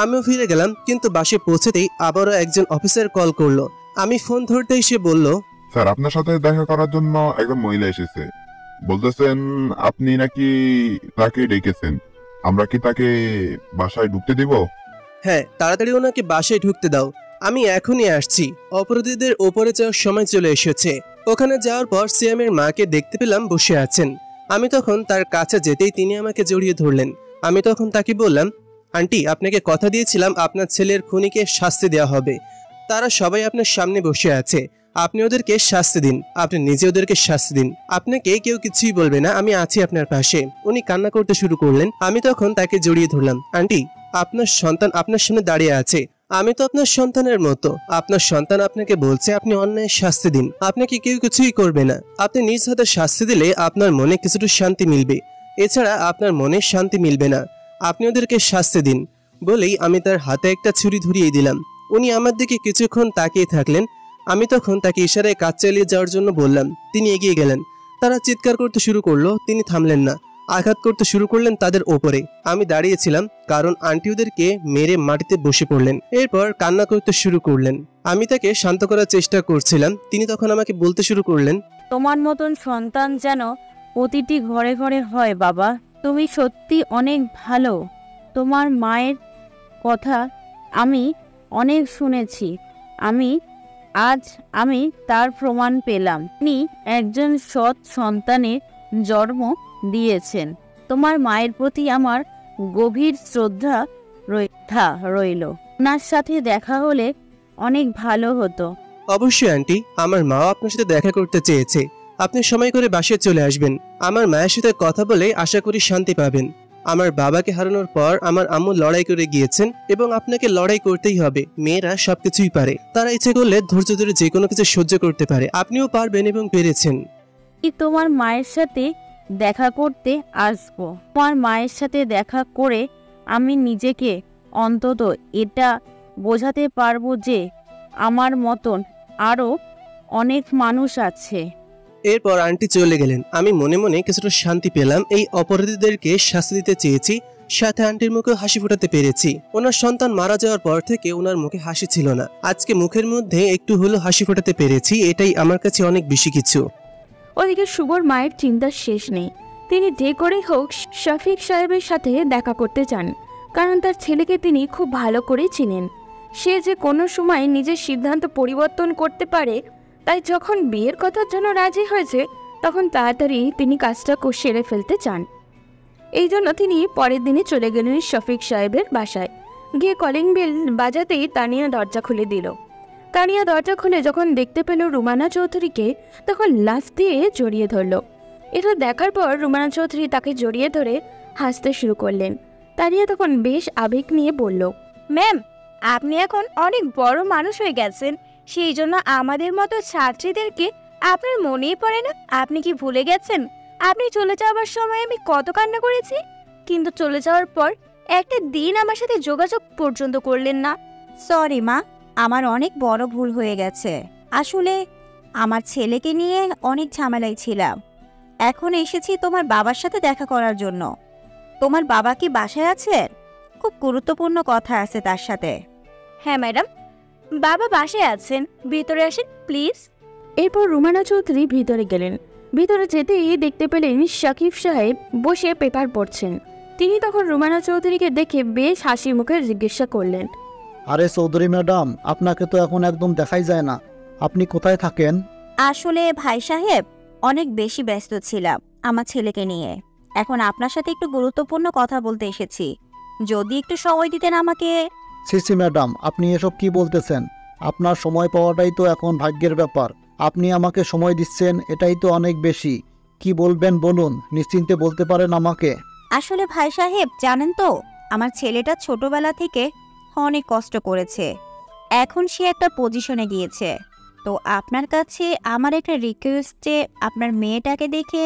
আমিও ফিরে গেলাম, কিন্তু বাসে পৌঁছেতেই আবারও একজন অফিসার কল করলো। আমি ফোন ধরতেই সে বলল, স্যার আপনার সাথে দেখা করার জন্য একজন মহিলা এসেছে, বলতেছেন আপনি নাকি তাকে ডেকেছেন, আমরা কি তাকে বাসায় ঢুকতে দিব? হ্যাঁ, তাড়াতাড়ি ওনাকে বাসায় ঢুকতে দাও, আমি এখনই আসছি। অপরাধীদের ওপরে যাওয়ার সময় চলে এসেছে। ওখানে যাওয়ার পর সিয়ামের মাকে দেখতে পেলাম বসে আছেন। আমি তখন তার কাছে যেতেই তিনি আমাকে জড়িয়ে ধরলেন। আমি তখন তাকে বললাম, আন্টি, আপনাকে কথা দিয়েছিলাম আপনার ছেলের খুনিকে শাস্তি দেওয়া হবে, তারা সবাই আপনার সামনে বসে আছে, আপনি ওদেরকে শাস্তি দিন, আপনি নিজে ওদেরকে শাস্তি দিন, আপনাকে কেউ কিছুই বলবে না, আমি আছি আপনার পাশে। উনি কান্না করতে শুরু করলেন। আমি তখন তাকে জড়িয়ে ধরলাম। আন্টি, আপনার সন্তান আপনার সামনে দাঁড়িয়ে আছে, আমি তো আপনার সন্তানের মতো, আপনার সন্তান আপনাকে বলছে আপনি অন্যায়ের শাস্তি দিন, আপনাকে কেউ কিছুই করবে না, আপনি নিজ হাতে শাস্তি দিলে আপনার মনে কিছুটা শান্তি মিলবে, এছাড়া আপনার মনে শান্তি মিলবে না, আপনি ওদেরকে শাস্তি দিন। বলেই আমি তার হাতে একটা ছুরি ধরিয়ে দিলাম। উনি আমার দিকে কিছুক্ষণ তাকিয়ে থাকলেন। আমি তখন তাকে ইশারায় কাজ চালিয়ে যাওয়ার জন্য বললাম, তিনি এগিয়ে গেলেন। তারা চিৎকার করতে শুরু করলো, তিনি থামলেন না, আঘাত করতে শুরু করলেন তাদের ওপরে। আমি দাঁড়িয়েছিলাম, কারণ আন্টি ওদেরকে মেরে মাটিতে বসে পড়লেন। এরপর কান্না করতে শুরু করলেন। আমি তাকে শান্ত করার চেষ্টা করছিলাম, তিনি তখন আমাকে বলতে শুরু করলেন, তোমার মতন সন্তান যেন প্রতিটি ঘরে ঘরে হয় বাবা, তুমি সত্যি অনেক ভালো। তোমার মায়ের কথা আমি অনেক শুনেছি, আজ আমি তার প্রমাণ পেলাম। তিনি একজন সৎ সন্তানের জন্ম দিয়েছেন। তোমার মায়ের প্রতি আমার গভীর শ্রদ্ধা রইল। ওনার সাথে দেখা হলে অনেক ভালো হতো। অবশ্যই আন্টি, আমার মাও আপনার সাথে দেখা করতে চেয়েছে, আপনি সময় করে বাসায় চলে আসবেন। আমার মায়ের সাথে কথা বলে আশা করি শান্তি পাবেন। আমার বাবাকে হারানোর পর আমার আম্মু লড়াই করে গিয়েছেন, এবং আপনাকে লড়াই করতেই হবে। মেয়েরা সবকিছুই পারে, তারা ইচ্ছে করলে ধৈর্য ধরে যে কোনো কিছু সহ্য করতে পারে, আপনিও পারবেন এবং পেরেছেন। তোমার মায়ের সাথে দেখা করতে আসবো। তোমার মায়ের সাথে দেখা করে আমি নিজেকে অন্তত এটা বোঝাতে পারবো যে আমার মতন আরো অনেক মানুষ আছে। এরপর আন্টি চলে গেলেন। আমি মনে মনে কিছুটা শান্তি পেলাম। এই অপরাধীদেরকে শাস্তি দিতে চেয়েছি, সাথে আন্টির মুখে হাসি ফোটাতে পেরেছি। ওনার সন্তান মারা যাওয়ার পর থেকে ওনার মুখে হাসি ছিল না, আজকে মুখের মধ্যে একটু হলেও হাসি ফোটাতে পেরেছি, এটাই আমার কাছে অনেক বেশি কিছু। ওদিকে শুভর মায়ের চিন্তার শেষ নেই। তিনি যে করেই হোক শফিক সাহেবের সাথে দেখা করতে চান, কারণ তার ছেলেকে তিনি খুব ভালো করে চিনেন। সে যে কোনো সময় নিজের সিদ্ধান্ত পরিবর্তন করতে পারে, তাই যখন বিয়ের কথার জন্য রাজি হয়েছে তখন তাড়াতাড়ি তিনি কাজটা সেরে ফেলতে চান। এই জন্য তিনি পরের দিনে চলে গেলেন শফিক সাহেবের বাসায়। গিয়ে কলিং বেল বাজাতেই তানিয়া দরজা খুলে দিল। তানিয়া দরজা খুলে যখন দেখতে পেল রুমানা চৌধুরীকে, তখন লাফ দিয়ে জড়িয়ে ধরল। এটা দেখার পর রুমানা চৌধুরী তাকে জড়িয়ে ধরে হাসতে শুরু করলেন। তানিয়া তখন বেশ আবেগ নিয়ে বলল, ম্যাম, আপনি এখন অনেক বড় মানুষ হয়ে গেছেন, সেই জন্য আমাদের মতো ছাত্রীদেরকে আপনার মনেই পড়ে না। আপনি কি ভুলে গেছেন আপনি চলে যাওয়ার সময় আমি কত কান্না করেছি? কিন্তু চলে যাওয়ার পর একটা দিন আমার সাথে যোগাযোগ পর্যন্ত করলেন না। সরি মা, আমার অনেক বড় ভুল হয়ে গেছে। আসলে আমার ছেলেকে নিয়ে অনেক ঝামেলায় ছিলাম, এখন এসেছি তোমার বাবার সাথে দেখা করার জন্য। তোমার বাবা কি বাসায় আছেন? খুব গুরুত্বপূর্ণ কথা আছে তার সাথে। হ্যাঁ ম্যাডাম, বাবা বাসায় আছেন, ভিতরে আসেন প্লিজ। এরপর রুমানা চৌধুরী ভিতরে গেলেন। ভিতরে যেতেই দেখতে পেলেন শাকিব সাহেব বসে পেপার পড়ছেন। তিনি তখন রুমানা চৌধুরীকে দেখে বেশ হাসি মুখে জিজ্ঞাসা করলেন, আরে চৌধুরী ম্যাডাম, আপনাকে তো এখন একদম দেখাই যায় না, আপনি কোথায় থাকেন? আসলে ভাই সাহেব, অনেক বেশি ব্যস্ত ছিলাম আমার ছেলেকে নিয়ে। এখন আপনার সাথে একটু গুরুত্বপূর্ণ কথা বলতে এসেছি, যদি একটু সময় দিতেন আমাকে। সিসি ম্যাডাম, আপনি এসব কি বলতেছেন? আপনার সময় পাওয়াটাই তো এখন ভাগ্যের ব্যাপার। আপনি আমাকে সময় দিচ্ছেন, এটাই তো অনেক বেশি। কি বলবেন বলুন, নিশ্চিন্তে বলতে পারেন আমাকে। আসলে ভাই সাহেব, জানেন তো, আমার ছেলেটা ছোটবেলা থেকে অনেক কষ্ট করেছে, এখন সে একটা পজিশনে গিয়েছে। তো আপনার কাছে আমার একটা রিকোয়েস্ট যে আপনার মেয়েটাকে দেখে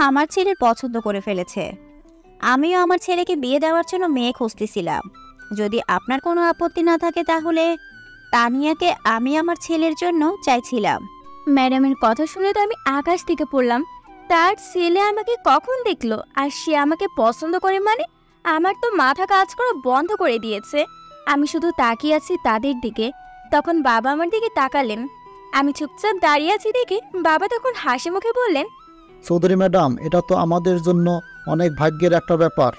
আমার ছেলের পছন্দ করে ফেলেছে। আমিও আমার ছেলেকে বিয়ে দেওয়ার জন্য মেয়ে খুঁজতেছিলাম। যদি আপনার কোনো আপত্তি না থাকে তাহলে তানিয়াকে আমি আমার ছেলের জন্য চাইছিলাম। ম্যাডামের কথা শুনে তো আমি আকাশ থেকে পড়লাম। তার ছেলে আমাকে কখন দেখলো আর সে আমাকে পছন্দ করে? মানে আমার তো মাথা কাজ করা বন্ধ করে দিয়েছে। আমি শুধু তাকিয়ে আছি তাদের দিকে। তখন বাবা আমার দিকে তাকালেন। আমি চুপচাপ দাঁড়িয়ে আছি দেখে বাবা তখন হাসি মুখে বললেন, চৌধুরী ম্যাডাম, এটা তো আমাদের জন্য অনেক ভাগ্যের একটা ব্যাপার।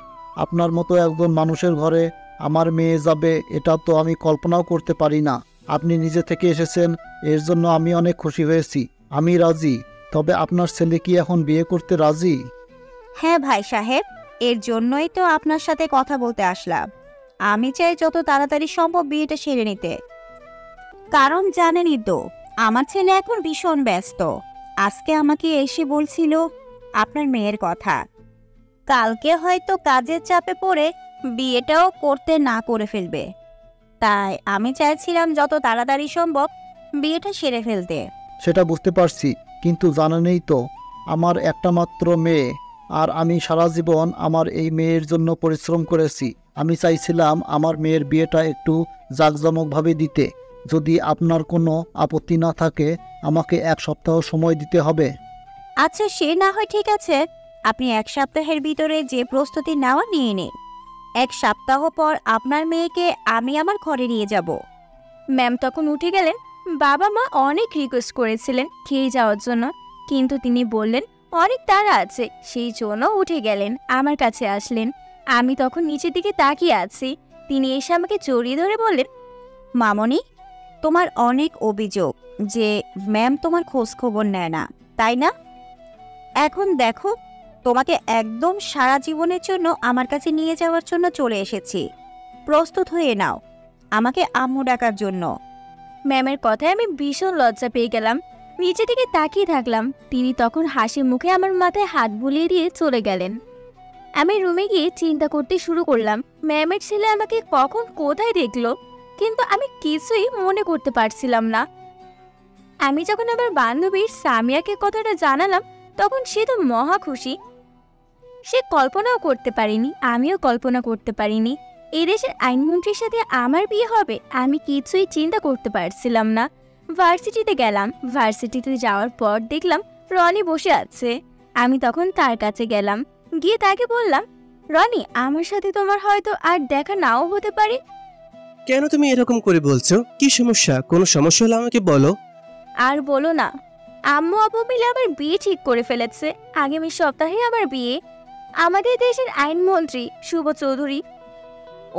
আপনার মতো একজন মানুষের ঘরে আমার মেয়ে যাবে, এটা তো আমি কল্পনাও করতে পারি না। আপনি নিজে থেকে এসেছেন, এর জন্য আমি অনেক খুশি হয়েছি। আমি রাজি। তবে আপনার ছেলে কি এখন বিয়ে করতে রাজি? হ্যাঁ ভাই সাহেব, এর জন্যই তো আপনার সাথে কথা বলতে আসলাম। আমি চাই যত তাড়াতাড়ি সম্ভব বিয়েটা সেরে নিতে, কারণ জানেনই তো আমার ছেলে এখন ভীষণ ব্যস্ত। আজকে আমাকে এসে বলছিল আপনার মেয়ের কথা। কালকে হয়তো কাজের চাপে পড়ে বিয়েটাও করতে না করে ফেলবে। তাই আমি চাইছিলাম যত তাড়াতাড়ি সম্ভব বিয়েটা সেরে ফেলতে। সেটা বুঝতে পারছি, কিন্তু জানেনই তো আমার একটা মাত্র মেয়ে, আর আমি সারা জীবন আমার এই মেয়ের জন্য পরিশ্রম করেছি। আমি চাইছিলাম আমার মেয়ের বিয়েটা একটু জাঁকজমকভাবে দিতে। যদি আপনার কোনো আপত্তি না থাকে আমাকে 1 সপ্তাহ সময় দিতে হবে। আচ্ছা, সে না হয় ঠিক আছে। আপনি 1 সপ্তাহের ভিতরে যে প্রস্তুতি নেওয়া নিয়ে নিন। 1 সপ্তাহ পর আপনার মেয়েকে আমি আমার ঘরে নিয়ে যাব। ম্যাম তখন উঠে গেলেন। বাবা মা অনেক রিকোয়েস্ট করেছিলেন খেয়ে যাওয়ার জন্য, কিন্তু তিনি বললেন অনেক তাড়া আছে, সেই জন্য উঠে গেলেন। আমার কাছে আসলেন। আমি তখন নিচের দিকে তাকিয়ে আছি। তিনি এসে আমাকে জড়িয়ে ধরে বললেন, মামনি, তোমার অনেক অভিযোগ যে ম্যাম তোমার খোঁজ খবর নেয় না, তাই না? এখন দেখো, তোমাকে একদম সারা জীবনের জন্য আমার কাছে নিয়ে যাওয়ার জন্য চলে এসেছি। প্রস্তুত হয়ে নাও আমাকে আম্মু ডাকার জন্য। ম্যামের কথায় আমি ভীষণ লজ্জা পেয়ে গেলাম। নিচে দিকে তাকিয়ে থাকলাম। তিনি তখন হাসি মুখে আমার মাথায় হাত বুলিয়ে দিয়ে চলে গেলেন। আমি রুমে গিয়ে চিন্তা করতে শুরু করলাম, ম্যামের ছেলে আমাকে কখন কোথায় দেখলো, কিন্তু আমি কিছুই মনে করতে পারছিলাম না। আমি যখন আমার বান্ধবীর সামিয়াকে কথাটা জানালাম, তখন সে তো মহা খুশি। সে কল্পনাও করতে পারিনি, আমিও কল্পনা করতে পারিনি এদেশের আইনমন্ত্রীর সাথে আমার বিয়ে হবে। আমি কিছুই চিন্তা করতে পারছিলাম না। ভার্সিটিতে গেলাম। ভার্সিটিতে যাওয়ার পর দেখলাম রনি বসে আছে। আমি তখন তার কাছে গেলাম, গিয়ে তাকে বললাম, রনি, আমার সাথে তোমার হয়তো আর দেখা নাও হতে পারে। কেন তুমি এরকম করে বলছো? কি সমস্যা? কোনো সমস্যা হলে আমাকে বলো। আর বলো না, আম্মু আব্বু মিলে আমার বিয়ে ঠিক করে ফেলেছে। আগামী সপ্তাহে আমার বিয়ে। আমাদের দেশের আইনমন্ত্রী শুভ চৌধুরী,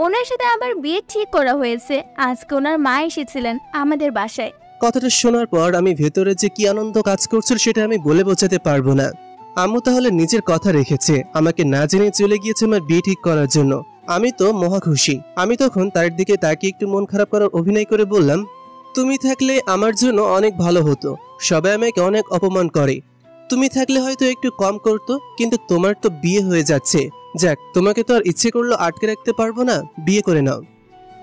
ওনার সাথে আমার বিয়ে ঠিক করা হয়েছে। আজকে ওনার মা এসেছিলেন আমাদের বাসায়। কথাটা শোনার পর আমি ভেতরে যে কি আনন্দ কাজ করছিল সেটা আমি বলে বোঝাতে পারবো না। আম্মু তাহলে নিজের কথা রেখেছে, আমাকে না জেনে চলে গিয়েছে আমার বিয়ে ঠিক করার জন্য। আমি তো মহা খুশি। আমি তখন তার দিকে তাকিয়ে একটু মন খারাপ করার অভিনয় করে বললাম, তুমি থাকলে আমার জন্য অনেক ভালো হতো। সবাই আমাকে অনেক অপমান করে। তুমি থাকলে হয়তো একটু কম করতো, কিন্তু তোমার তো বিয়ে হয়ে যাচ্ছে। যাক, তোমাকে তো আর ইচ্ছে করলো আটকে রাখতে পারবো না, বিয়ে করে নাও।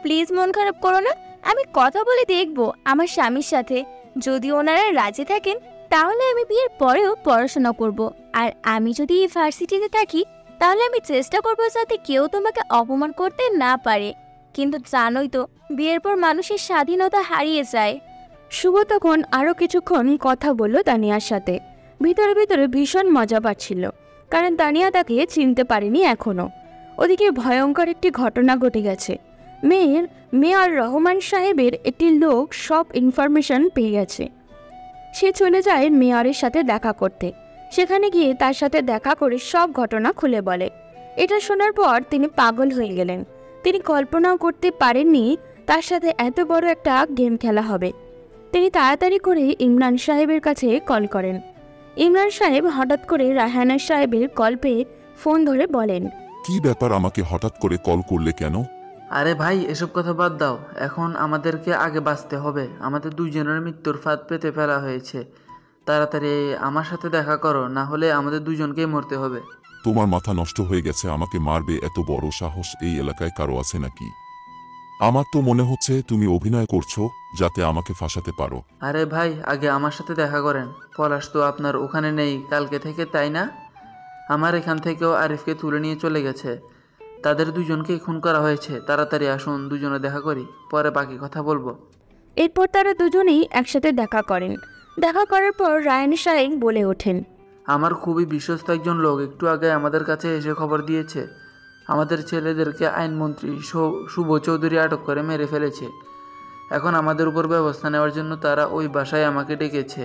প্লিজ মন খারাপ করো না, আমি কথা বলে দেখবো আমার স্বামীর সাথে। যদি ওনারা রাজি থাকেন তাহলে আমি বিয়ের পরেও পড়াশোনা করব। আর আমি যদি এই ভার্সিটিতে থাকি তাহলে আমি চেষ্টা করবো যাতে কেউ তোমাকে অপমান করতে না পারে। কিন্তু জানোই তো, বিয়ের পর মানুষের স্বাধীনতা হারিয়ে যায়। শুভ তখন আরও কিছুক্ষণ কথা বলল তানিয়ার সাথে। ভিতরে ভিতরে ভীষণ মজা পাচ্ছিল, কারণ তানিয়া তাকে চিনতে পারেনি এখনো। ওদিকে ভয়ঙ্কর একটি ঘটনা ঘটে গেছে। মেয়র রহমান সাহেবের একটি লোক সব ইনফরমেশন পেয়ে গেছে। সে চলে যায় মেয়রের সাথে দেখা করতে। সেখানে গিয়ে তার সাথে দেখা করে সব ঘটনা খুলে বলে। এটা শোনার পর তিনি পাগল হয়ে গেলেন। তিনি কল্পনাও করতে পারেননি তার সাথে এত বড় একটা গেম খেলা হবে। তিনি তাড়াতাড়ি করে ইমরান সাহেবের কাছে কল করেন। ইমরান সাহেব হঠাৎ করে রায়হানা সাহেবের কল পেয়ে ফোন ধরে বলেন, কি ব্যাপার, আমাকে হঠাৎ করে কল করলে কেন? আরে ভাই, এসব কথা বাদ দাও। এখন আমাদেরকে আগে বাঁচতে হবে। আমাদের দুইজনের মৃত্যুর ফাঁদ পেতে ফেলা হয়েছে। তাড়াতাড়ি আমার সাথে দেখা করো, না হলে আমাদের দুজনকেই মরতে হবে। তোমার মাথা নষ্ট হয়ে গেছে, আমাকে মারবে? এত বড় সাহস এই এলাকায় কারো আছে নাকি? আমার তো মনে হচ্ছে তুমি অভিনয় করছো যাতে আমাকে ফাঁসাতে পারো। আরে ভাই, আগে আমার সাথে দেখা করেন। পলাশ তো আপনার ওখানে নেই কালকে থেকে, তাই না? আমার এখান থেকেও আরিফকে তুলে নিয়ে চলে গেছে। তাদের দুজনকেই খুন করা হয়েছে। তাড়াতাড়ি আসুন, দুজনে দেখা করি, পরে বাকি কথা বলবো। এরপর তারা দুজনেই একসাথে দেখা করেন। দেখা করার পর রায়হানা সাহেব বলে ওঠেন, আমার খুবই বিশ্বস্ত একজন লোক একটু আগে আমাদের কাছে এসে খবর দিয়েছে আমাদের ছেলেদেরকে আইনমন্ত্রী শুভ চৌধুরী আটক করে মেরে ফেলেছে। এখন আমাদের উপর ব্যবস্থা নেওয়ার জন্য তারা ওই বাসায় আমাকে ডেকেছে।